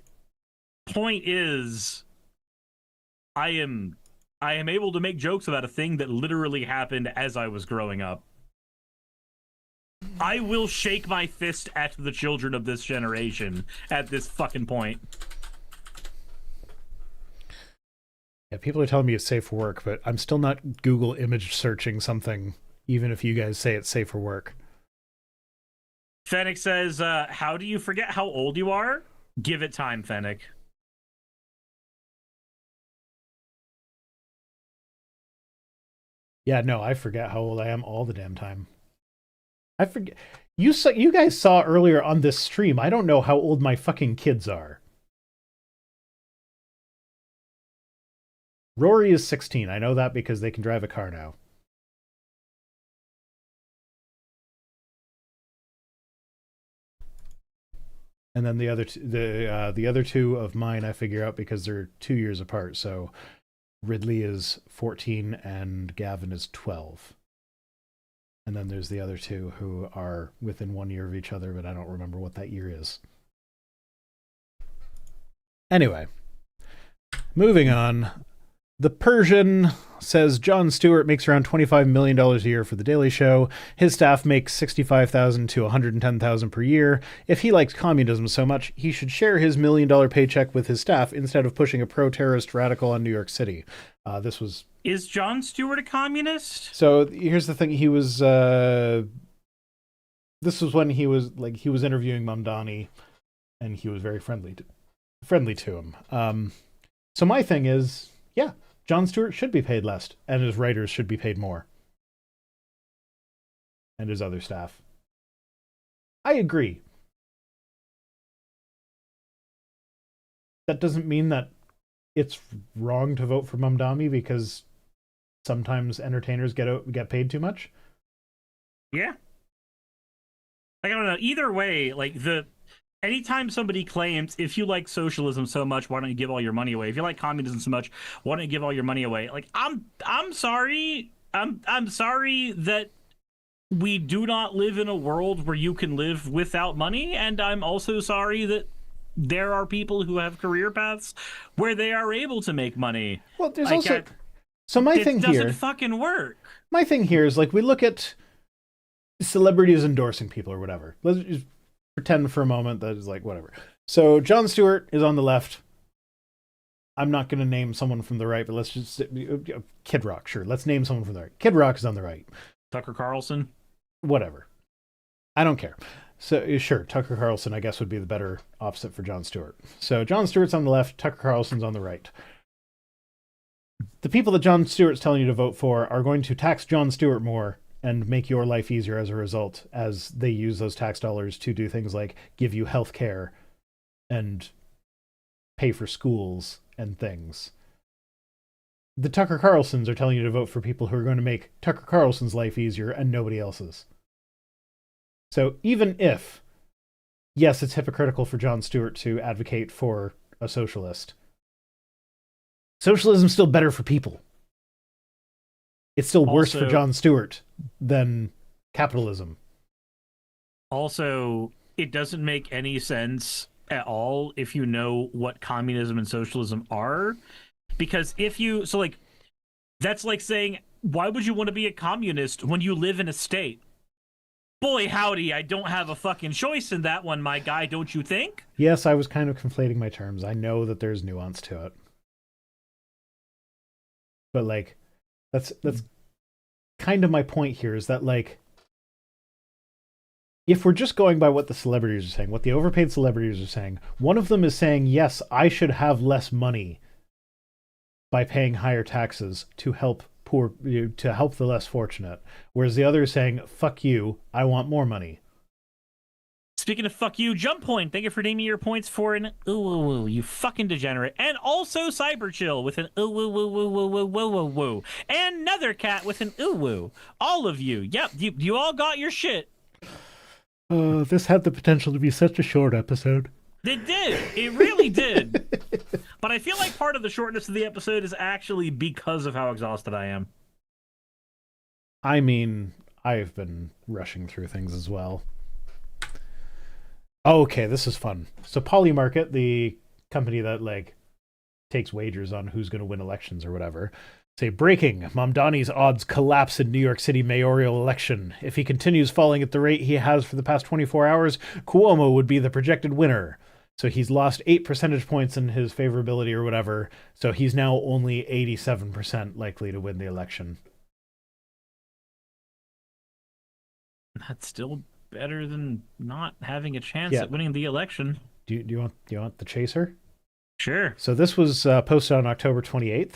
point is, I am able to make jokes about a thing that literally happened as I was growing up. I will shake my fist at the children of this generation at this fucking point. Yeah, people are telling me it's safe for work, but I'm still not Google image searching something, even if you guys say it's safe for work. Fennec says, how do you forget how old you are? Give it time, Fennec. Yeah, no, I forget how old I am all the damn time. I forget. You guys saw earlier on this stream, I don't know how old my fucking kids are. Rory is 16. I know that because they can drive a car now. And then the other two of mine I figure out because they're 2 years apart. So Ridley is 14 and Gavin is 12. And then there's the other two who are within 1 year of each other, but I don't remember what that year is. Anyway, moving on. The Persian says Jon Stewart makes around $25 million a year for The Daily Show. His staff makes $65,000 to $110,000 per year. If he likes communism so much, he should share his $1 million paycheck with his staff instead of pushing a pro-terrorist radical on New York City. Is Jon Stewart a communist? So here's the thing. He was. This was when he was interviewing Mamdani, and he was very friendly to him. So my thing is, yeah, Jon Stewart should be paid less, and his writers should be paid more, and his other staff. I agree. that doesn't mean that it's wrong to vote for Mamdani because sometimes entertainers get paid too much. Yeah. Like, I don't know. Either way, like anytime somebody claims, if you like socialism so much, why don't you give all your money away? If you like communism so much, why don't you give all your money away? Like, I'm sorry. I'm sorry that we do not live in a world where you can live without money, and I'm also sorry that there are people who have career paths where they are able to make money. Well, there's like, also so my thing here. It doesn't fucking work. My thing here is like we look at celebrities endorsing people or whatever. Let's just pretend for a moment that is like whatever. So Jon Stewart is on the left. I'm not going to name someone from the right, but let's just Kid Rock. Sure, let's name someone from the right. Kid Rock is on the right. Tucker Carlson. Whatever. I don't care. So sure, Tucker Carlson, I guess, would be the better opposite for Jon Stewart. So Jon Stewart's on the left, Tucker Carlson's on the right. The people that Jon Stewart's telling you to vote for are going to tax Jon Stewart more and make your life easier as a result, as they use those tax dollars to do things like give you health care and pay for schools and things. The Tucker Carlsons are telling you to vote for people who are going to make Tucker Carlson's life easier and nobody else's. So even if, yes, it's hypocritical for Jon Stewart to advocate for a socialist, socialism's still better for people. It's still worse for Jon Stewart than capitalism. Also, it doesn't make any sense at all if you know what communism and socialism are. Because that's like saying, why would you want to be a communist when you live in a state? Boy, howdy, I don't have a fucking choice in that one, my guy, don't you think? Yes, I was kind of conflating my terms. I know that there's nuance to it. But, like, that's kind of my point here, is that, like, if we're just going by what the celebrities are saying, what the overpaid celebrities are saying, one of them is saying, yes, I should have less money by paying higher taxes to help to help the less fortunate, whereas the other is saying, fuck you, I want more money. Speaking of fuck you, Jump Point, thank you for naming your points for an ooh, you fucking degenerate. And also Cyber Chill with an ooh, woo, woo, woo, woo, woo, woo, woo, woo. And Nether Cat with an ooh, woo. All of you. Yep, you all got your shit. This had the potential to be such a short episode. It did. It really did. But I feel like part of the shortness of the episode is actually because of how exhausted I am. I mean, I've been rushing through things as well. Okay, this is fun. So Polymarket, the company that like takes wagers on who's going to win elections or whatever, say breaking: Mamdani's odds collapse in New York City mayoral election. If he continues falling at the rate he has for the past 24 hours, Cuomo would be the projected winner. So he's lost 8 percentage points in his favorability or whatever. So he's now only 87% likely to win the election. That's still better than not having a chance at winning the election. Do you want the chaser? Sure. So this was posted on October 28th.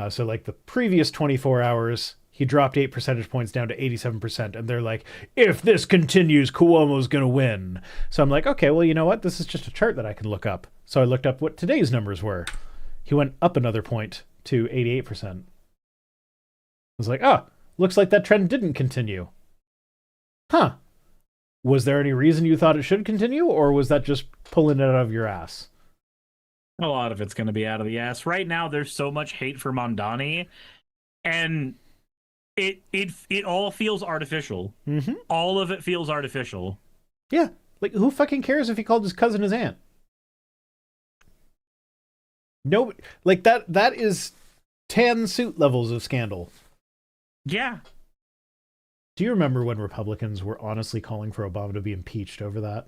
So like the previous 24 hours, he dropped 8 percentage points down to 87%. And they're like, if this continues, Cuomo's going to win. So I'm like, okay, well, you know what? This is just a chart that I can look up. So I looked up what today's numbers were. He went up another point to 88%. I was like, oh, looks like that trend didn't continue. Huh. Was there any reason you thought it should continue, or was that just pulling it out of your ass? A lot of it's going to be out of the ass. Right now, there's so much hate for Mamdani, and it all feels artificial. Mm-hmm. All of it feels artificial. Yeah. Like, who fucking cares if he called his cousin his aunt? No, like, that is tan suit levels of scandal. Yeah. Do you remember when Republicans were honestly calling for Obama to be impeached over that?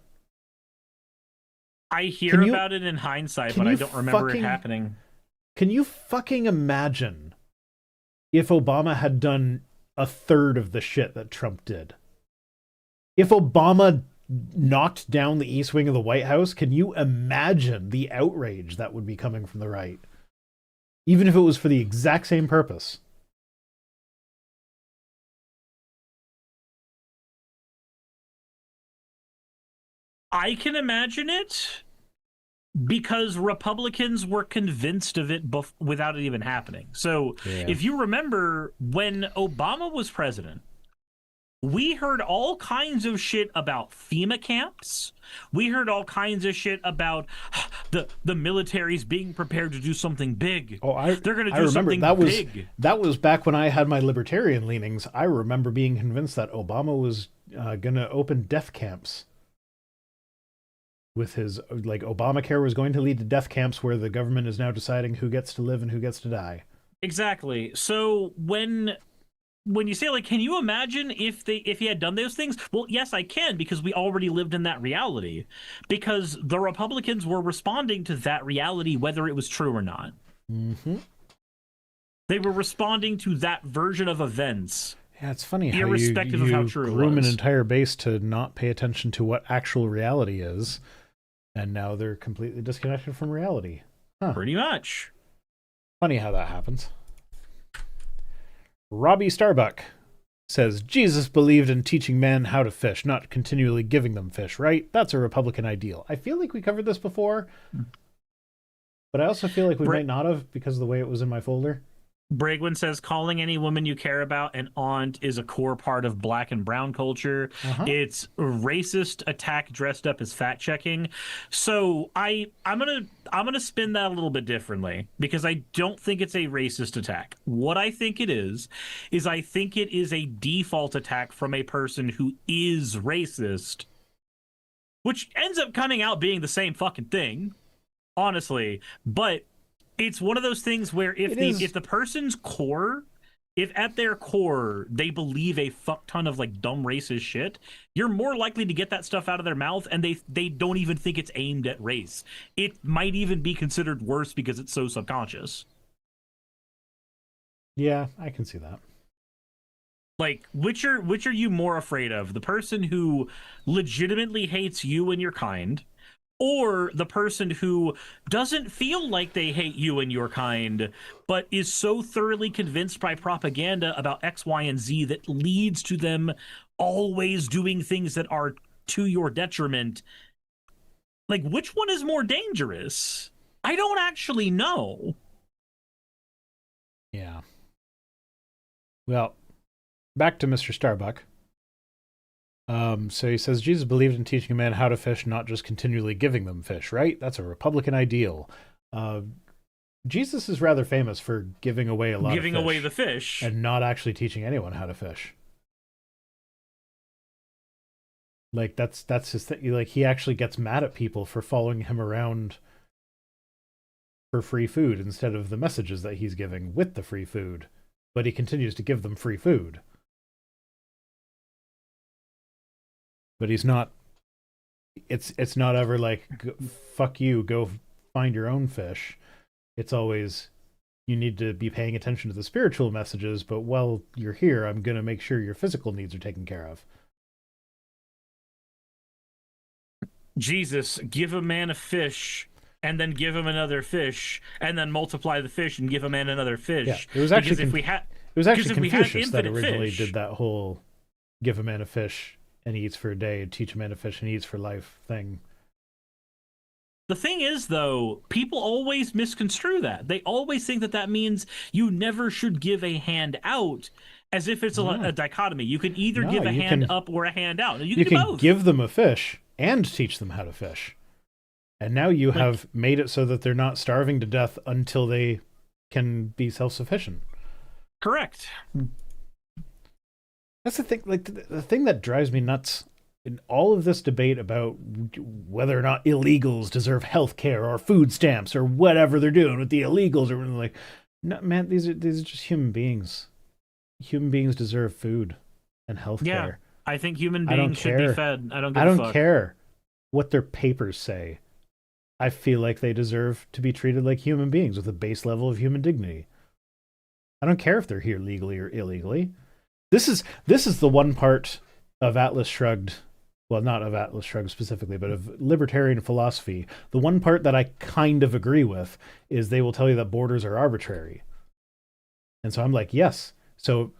I hear about it in hindsight, but I don't remember it happening. Can you fucking imagine if Obama had done a third of the shit that Trump did? If Obama knocked down the East Wing of the White House, can you imagine the outrage that would be coming from the right? Even if it was for the exact same purpose. I can imagine it, because Republicans were convinced of it without it even happening. So if you remember when Obama was president, we heard all kinds of shit about FEMA camps. We heard all kinds of shit about the military's being prepared to do something big. They're going to do something big. That was back when I had my libertarian leanings. I remember being convinced that Obama was going to open death camps. With his, like, Obamacare was going to lead to death camps where the government is now deciding who gets to live and who gets to die. Exactly. So when you say, like, can you imagine if he had done those things? Well, yes, I can, because we already lived in that reality. Because the Republicans were responding to that reality, whether it was true or not. Mm-hmm. They were responding to that version of events. Yeah, it's funny how irrespective of how true it was. groom an entire base to not pay attention to what actual reality is, and now they're completely disconnected from reality. Huh. Pretty much. Funny how that happens. Robbie Starbuck says, Jesus believed in teaching men how to fish, not continually giving them fish, right? That's a Republican ideal. I feel like we covered this before, but I also feel like we might not have because of the way it was in my folder. Bragwin says, calling any woman you care about an aunt is a core part of black and brown culture. It's a racist attack dressed up as fact checking. So I'm gonna spin that a little bit differently, because I don't think it's a racist attack. What I think it is I think it is a default attack from a person who is racist, which ends up coming out being the same fucking thing, honestly. But it's one of those things where if the person's core, if at their core they believe a fuck ton of like dumb racist shit, you're more likely to get that stuff out of their mouth, and they don't even think it's aimed at race. It might even be considered worse because it's so subconscious. Yeah, I can see that. Like, which are you more afraid of? The person who legitimately hates you and your kind, or the person who doesn't feel like they hate you and your kind, but is so thoroughly convinced by propaganda about X, Y, and Z that leads to them always doing things that are to your detriment? Like, which one is more dangerous? I don't actually know. Yeah. Well, back to Mr. Starbuck. So he says, Jesus believed in teaching a man how to fish, not just continually giving them fish, right? That's a Republican ideal. Jesus is rather famous for giving away a lot of fish. Giving away the fish. And not actually teaching anyone how to fish. Like, that's his thing. Like, he actually gets mad at people for following him around for free food instead of the messages that he's giving with the free food. But he continues to give them free food. But he's not, it's not ever like, fuck you, go find your own fish. It's always, you need to be paying attention to the spiritual messages, but while you're here, I'm going to make sure your physical needs are taken care of. Jesus, give a man a fish, and then give him another fish, and then multiply the fish and give a man another fish. Yeah, it was actually, Confucius that originally did that whole give a man a fish and he eats for a day, and teach a man to fish and he eats for life thing. The thing is, though, people always misconstrue that. They always think that means you never should give a hand out, as if it's a dichotomy. You can either give a hand up or a hand out. You can both. Give them a fish and teach them how to fish. And now you have made it so that they're not starving to death until they can be self-sufficient. Correct. That's the thing. Like, the thing that drives me nuts in all of this debate about whether or not illegals deserve health care or food stamps or whatever they're doing with the illegals, or like, no, man, these are just human beings. Human beings deserve food and health care. Yeah, I think human beings should be fed. I don't care what their papers say. I feel like they deserve to be treated like human beings with a base level of human dignity. I don't care if they're here legally or illegally. This is the one part of Atlas Shrugged, well, not of Atlas Shrugged specifically, but of libertarian philosophy. The one part that I kind of agree with is they will tell you that borders are arbitrary. And so I'm like, yes. So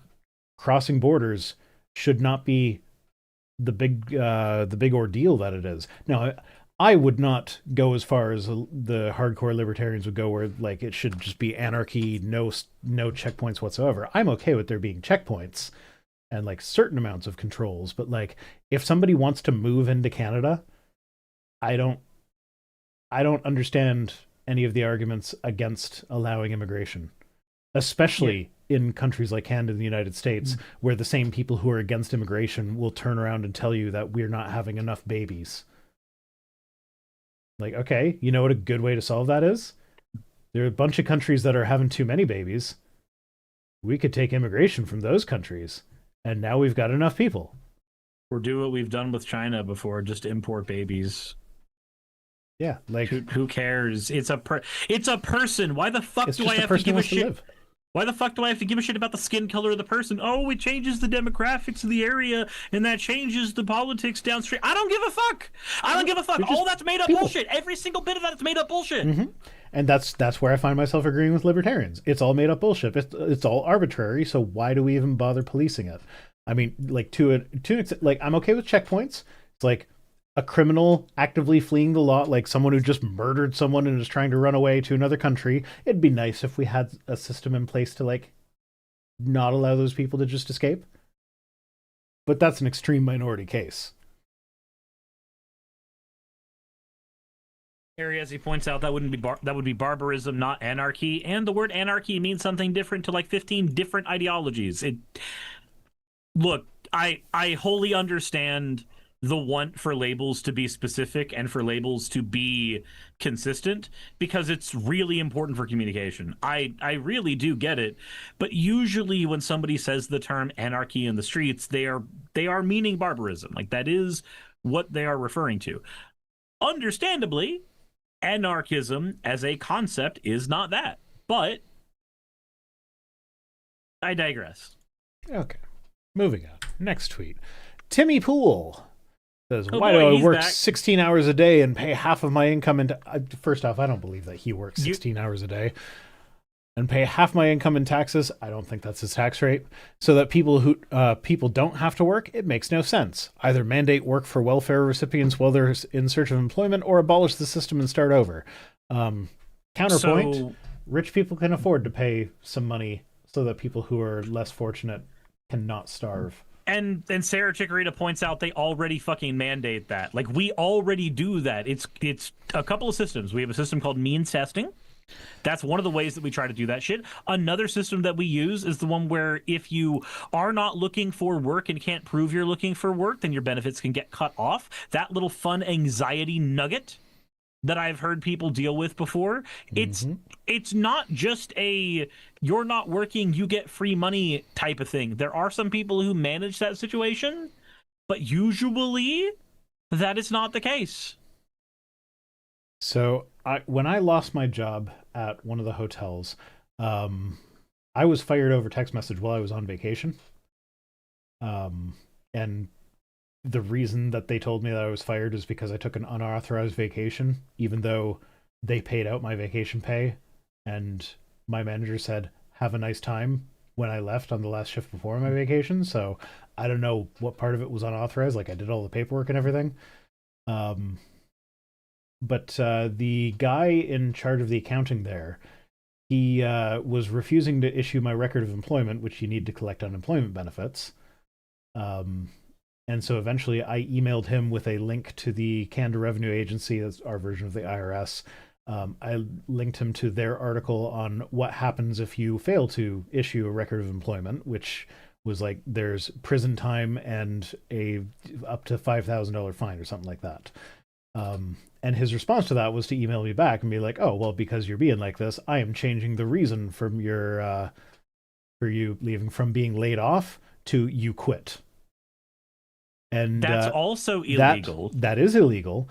crossing borders should not be the big ordeal that it is. Now, I would not go as far as the hardcore libertarians would go, where like it should just be anarchy, no checkpoints whatsoever. I'm okay with there being checkpoints and like certain amounts of controls, but like if somebody wants to move into Canada, I don't understand any of the arguments against allowing immigration, especially in countries like Canada and the United States, where the same people who are against immigration will turn around and tell you that we're not having enough babies. Like, okay, you know what a good way to solve that is? There are a bunch of countries that are having too many babies. We could take immigration from those countries, and now we've got enough people. Or do what we've done with China before, just import babies. Yeah, like who cares? It's a person. Why the fuck do I have to give a shit? Why the fuck do I have to give a shit about the skin color of the person? Oh, it changes the demographics of the area, and that changes the politics downstream. I don't give a fuck. I don't give a fuck. All that's made up bullshit. Every single bit of that is made up bullshit. Mm-hmm. And that's where I find myself agreeing with libertarians. It's all made up bullshit. It's all arbitrary. So why do we even bother policing it? I mean, like to an extent, like I'm okay with checkpoints. It's like a criminal actively fleeing the law, like someone who just murdered someone and is trying to run away to another country. It'd be nice if we had a system in place to like not allow those people to just escape. But that's an extreme minority case. Erie, as he points out, that would be barbarism, not anarchy. And the word anarchy means something different to like 15 different ideologies. Look, I wholly understand the want for labels to be specific and for labels to be consistent, because it's really important for communication. I really do get it. But usually when somebody says the term anarchy in the streets, they are meaning barbarism. Like, that is what they are referring to. Understandably, anarchism as a concept is not that. But I digress. Okay. Moving on. Next tweet. Timmy Pool says, why do I work 16 hours a day and pay half of my income into... First off, I don't believe that he works 16 hours a day and pay half my income in taxes. I don't think that's his tax rate. So that people don't have to work, it makes no sense. Either mandate work for welfare recipients while they're in search of employment, or abolish the system and start over. Counterpoint, rich people can afford to pay some money so that people who are less fortunate cannot starve. And Sarah Chikorita points out they already fucking mandate that. Like, we already do that. It's a couple of systems. We have a system called means testing. That's one of the ways that we try to do that shit. Another system that we use is the one where if you are not looking for work and can't prove you're looking for work, then your benefits can get cut off. That little fun anxiety nugget that I've heard people deal with before. It's not just a you're not working, you get free money type of thing. There are some people who manage that situation, but usually that is not the case. So when I lost my job at one of the hotels, I was fired over text message while I was on vacation. And the reason that they told me that I was fired is because I took an unauthorized vacation, even though they paid out my vacation pay. And my manager said, have a nice time, when I left on the last shift before my vacation. So I don't know what part of it was unauthorized. Like, I did all the paperwork and everything. But the guy in charge of the accounting there, he was refusing to issue my record of employment, which you need to collect unemployment benefits. And so eventually I emailed him with a link to the Canada Revenue Agency, that's our version of the IRS. I linked him to their article on what happens if you fail to issue a record of employment, which was like there's prison time and a up to $5,000 fine or something like that. And his response to that was to email me back and be like, oh, well, because you're being like this, I am changing the reason from your for you leaving from being laid off to you quit. And that's also illegal. That is illegal.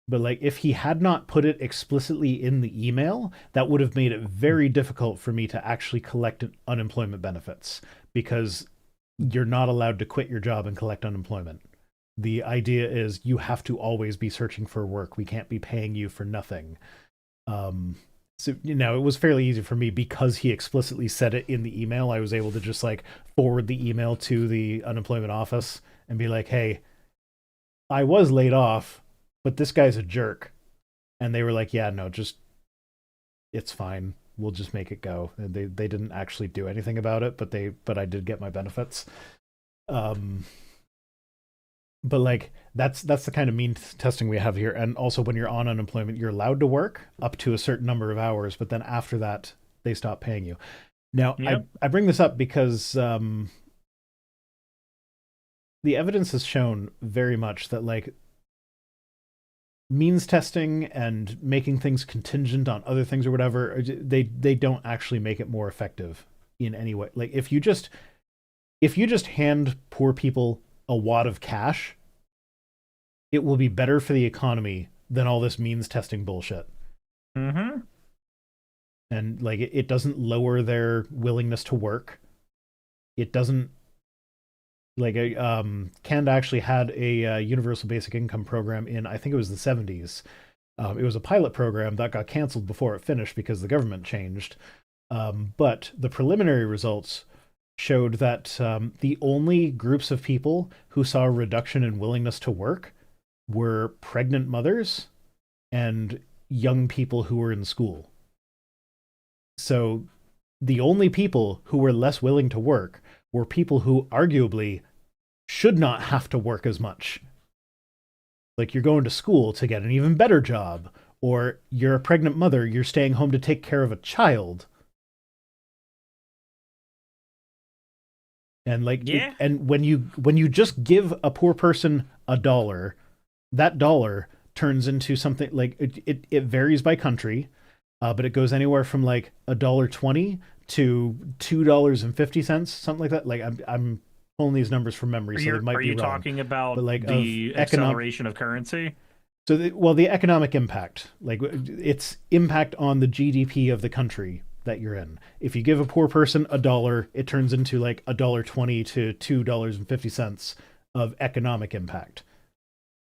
But like, if he had not put it explicitly in the email, that would have made it very difficult for me to actually collect unemployment benefits, because you're not allowed to quit your job and collect unemployment. The idea is you have to always be searching for work. We can't be paying you for nothing. So, you know, it was fairly easy for me because he explicitly said it in the email. I was able to just like forward the email to the unemployment office and be like, hey, I was laid off, but this guy's a jerk. And they were like, yeah, no, just, it's fine. We'll just make it go. And they didn't actually do anything about it, but I did get my benefits. But like that's the kind of means testing we have here. And also when you're on unemployment, you're allowed to work up to a certain number of hours, but then after that they stop paying you. Now, Yep. I bring this up because the evidence has shown very much that like means testing and making things contingent on other things or whatever, they don't actually make it more effective in any way. Like if you just hand poor people a wad of cash, it will be better for the economy than all this means testing bullshit. Mm-hmm. And like it doesn't lower their willingness to work. It doesn't like Canada actually had a universal basic income program in, I think it was the 70s. It was a pilot program that got canceled before it finished because the government changed. But the preliminary results showed that the only groups of people who saw a reduction in willingness to work were pregnant mothers and young people who were in school. So the only people who were less willing to work were people who arguably should not have to work as much. Like you're going to school to get an even better job, or you're a pregnant mother, you're staying home to take care of a child. And like, Yeah. and when you just give a poor person $1, that dollar turns into something like it varies by country, but it goes anywhere from like $1.20 to $2.50, something like that. Like I'm pulling these numbers from memory, so they might be wrong. Are you talking about But like the acceleration of currency? So the economic impact, like its impact on the GDP of the country that you're in. If you give a poor person $1, it turns into like $1.20 to $2.50 of economic impact.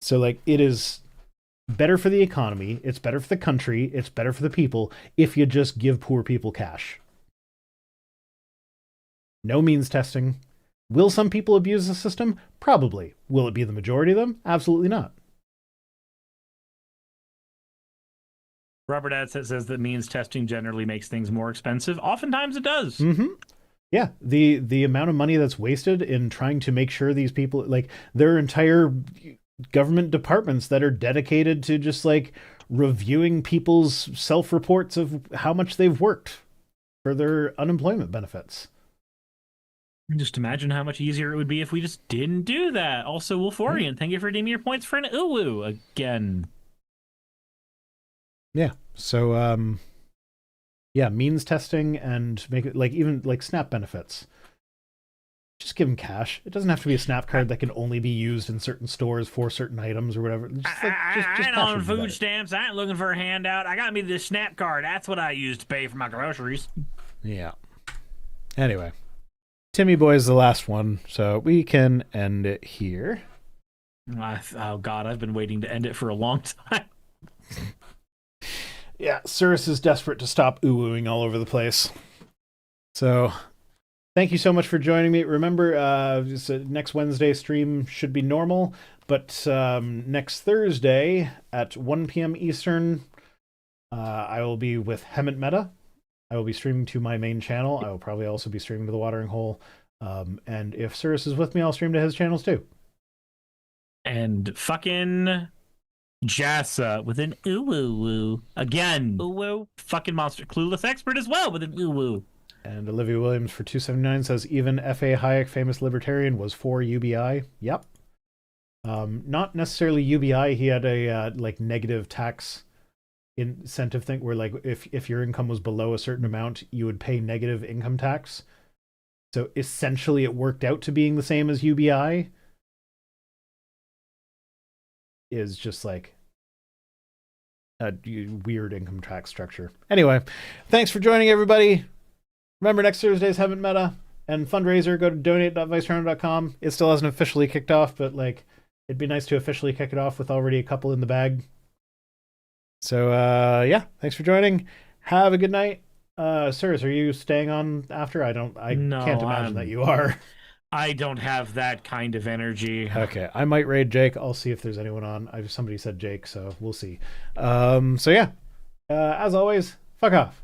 So like it is better for the economy, it's better for the country, it's better for the people if you just give poor people cash. No means testing. Will some people abuse the system? Probably. Will it be the majority of them? Absolutely not. Robert Adset says that means testing generally makes things more expensive. Oftentimes it does. Mm-hmm. Yeah, the amount of money that's wasted in trying to make sure these people, like, there are entire government departments that are dedicated to just like reviewing people's self-reports of how much they've worked for their unemployment benefits. Just imagine how much easier it would be if we just didn't do that. Also, Wolforian, thank you for redeeming your points for an uwu again. Yeah. So yeah, means testing and make it like even like SNAP benefits. Just give them cash. It doesn't have to be a SNAP card that can only be used in certain stores for certain items or whatever. Just I ain't on food better. stamps. I ain't looking for a handout. I got me this SNAP card. That's what I use to pay for my groceries. Yeah. Anyway, Timmy Boy is the last one, so we can end it here. Oh God, I've been waiting to end it for a long time. Yeah, Cirrus is desperate to stop ooh-ooing all over the place. So, thank you so much for joining me. Remember, next Wednesday stream should be normal, but next Thursday at 1 p.m. Eastern, I will be with Hemant Meta. I will be streaming to my main channel. I will probably also be streaming to the Watering Hole. And if Cirrus is with me, I'll stream to his channels too. And fucking Jassa with an ooh-woo-woo. Again. Ooh-woo. Fucking monster. Clueless Expert as well with an ooh-woo. And Olivia Williams for 279 says, even F.A. Hayek, famous libertarian, was for UBI. Yep. Not necessarily UBI. He had a like negative tax incentive thing where like if your income was below a certain amount, you would pay negative income tax. So essentially it worked out to being the same as UBI. Is just like a weird income tax structure. Anyway, thanks for joining, everybody. Remember, next Thursday's Heaven Meta and fundraiser. Go to donate.viceround.com. It still hasn't officially kicked off, but like it'd be nice to officially kick it off with already a couple in the bag. So yeah, thanks for joining. Have a good night. Sirs, are you staying on after? I can't imagine that you are. I don't have that kind of energy. Okay, I might raid Jake. I'll see if there's anyone on. Somebody said Jake, so we'll see. So yeah, as always, fuck off.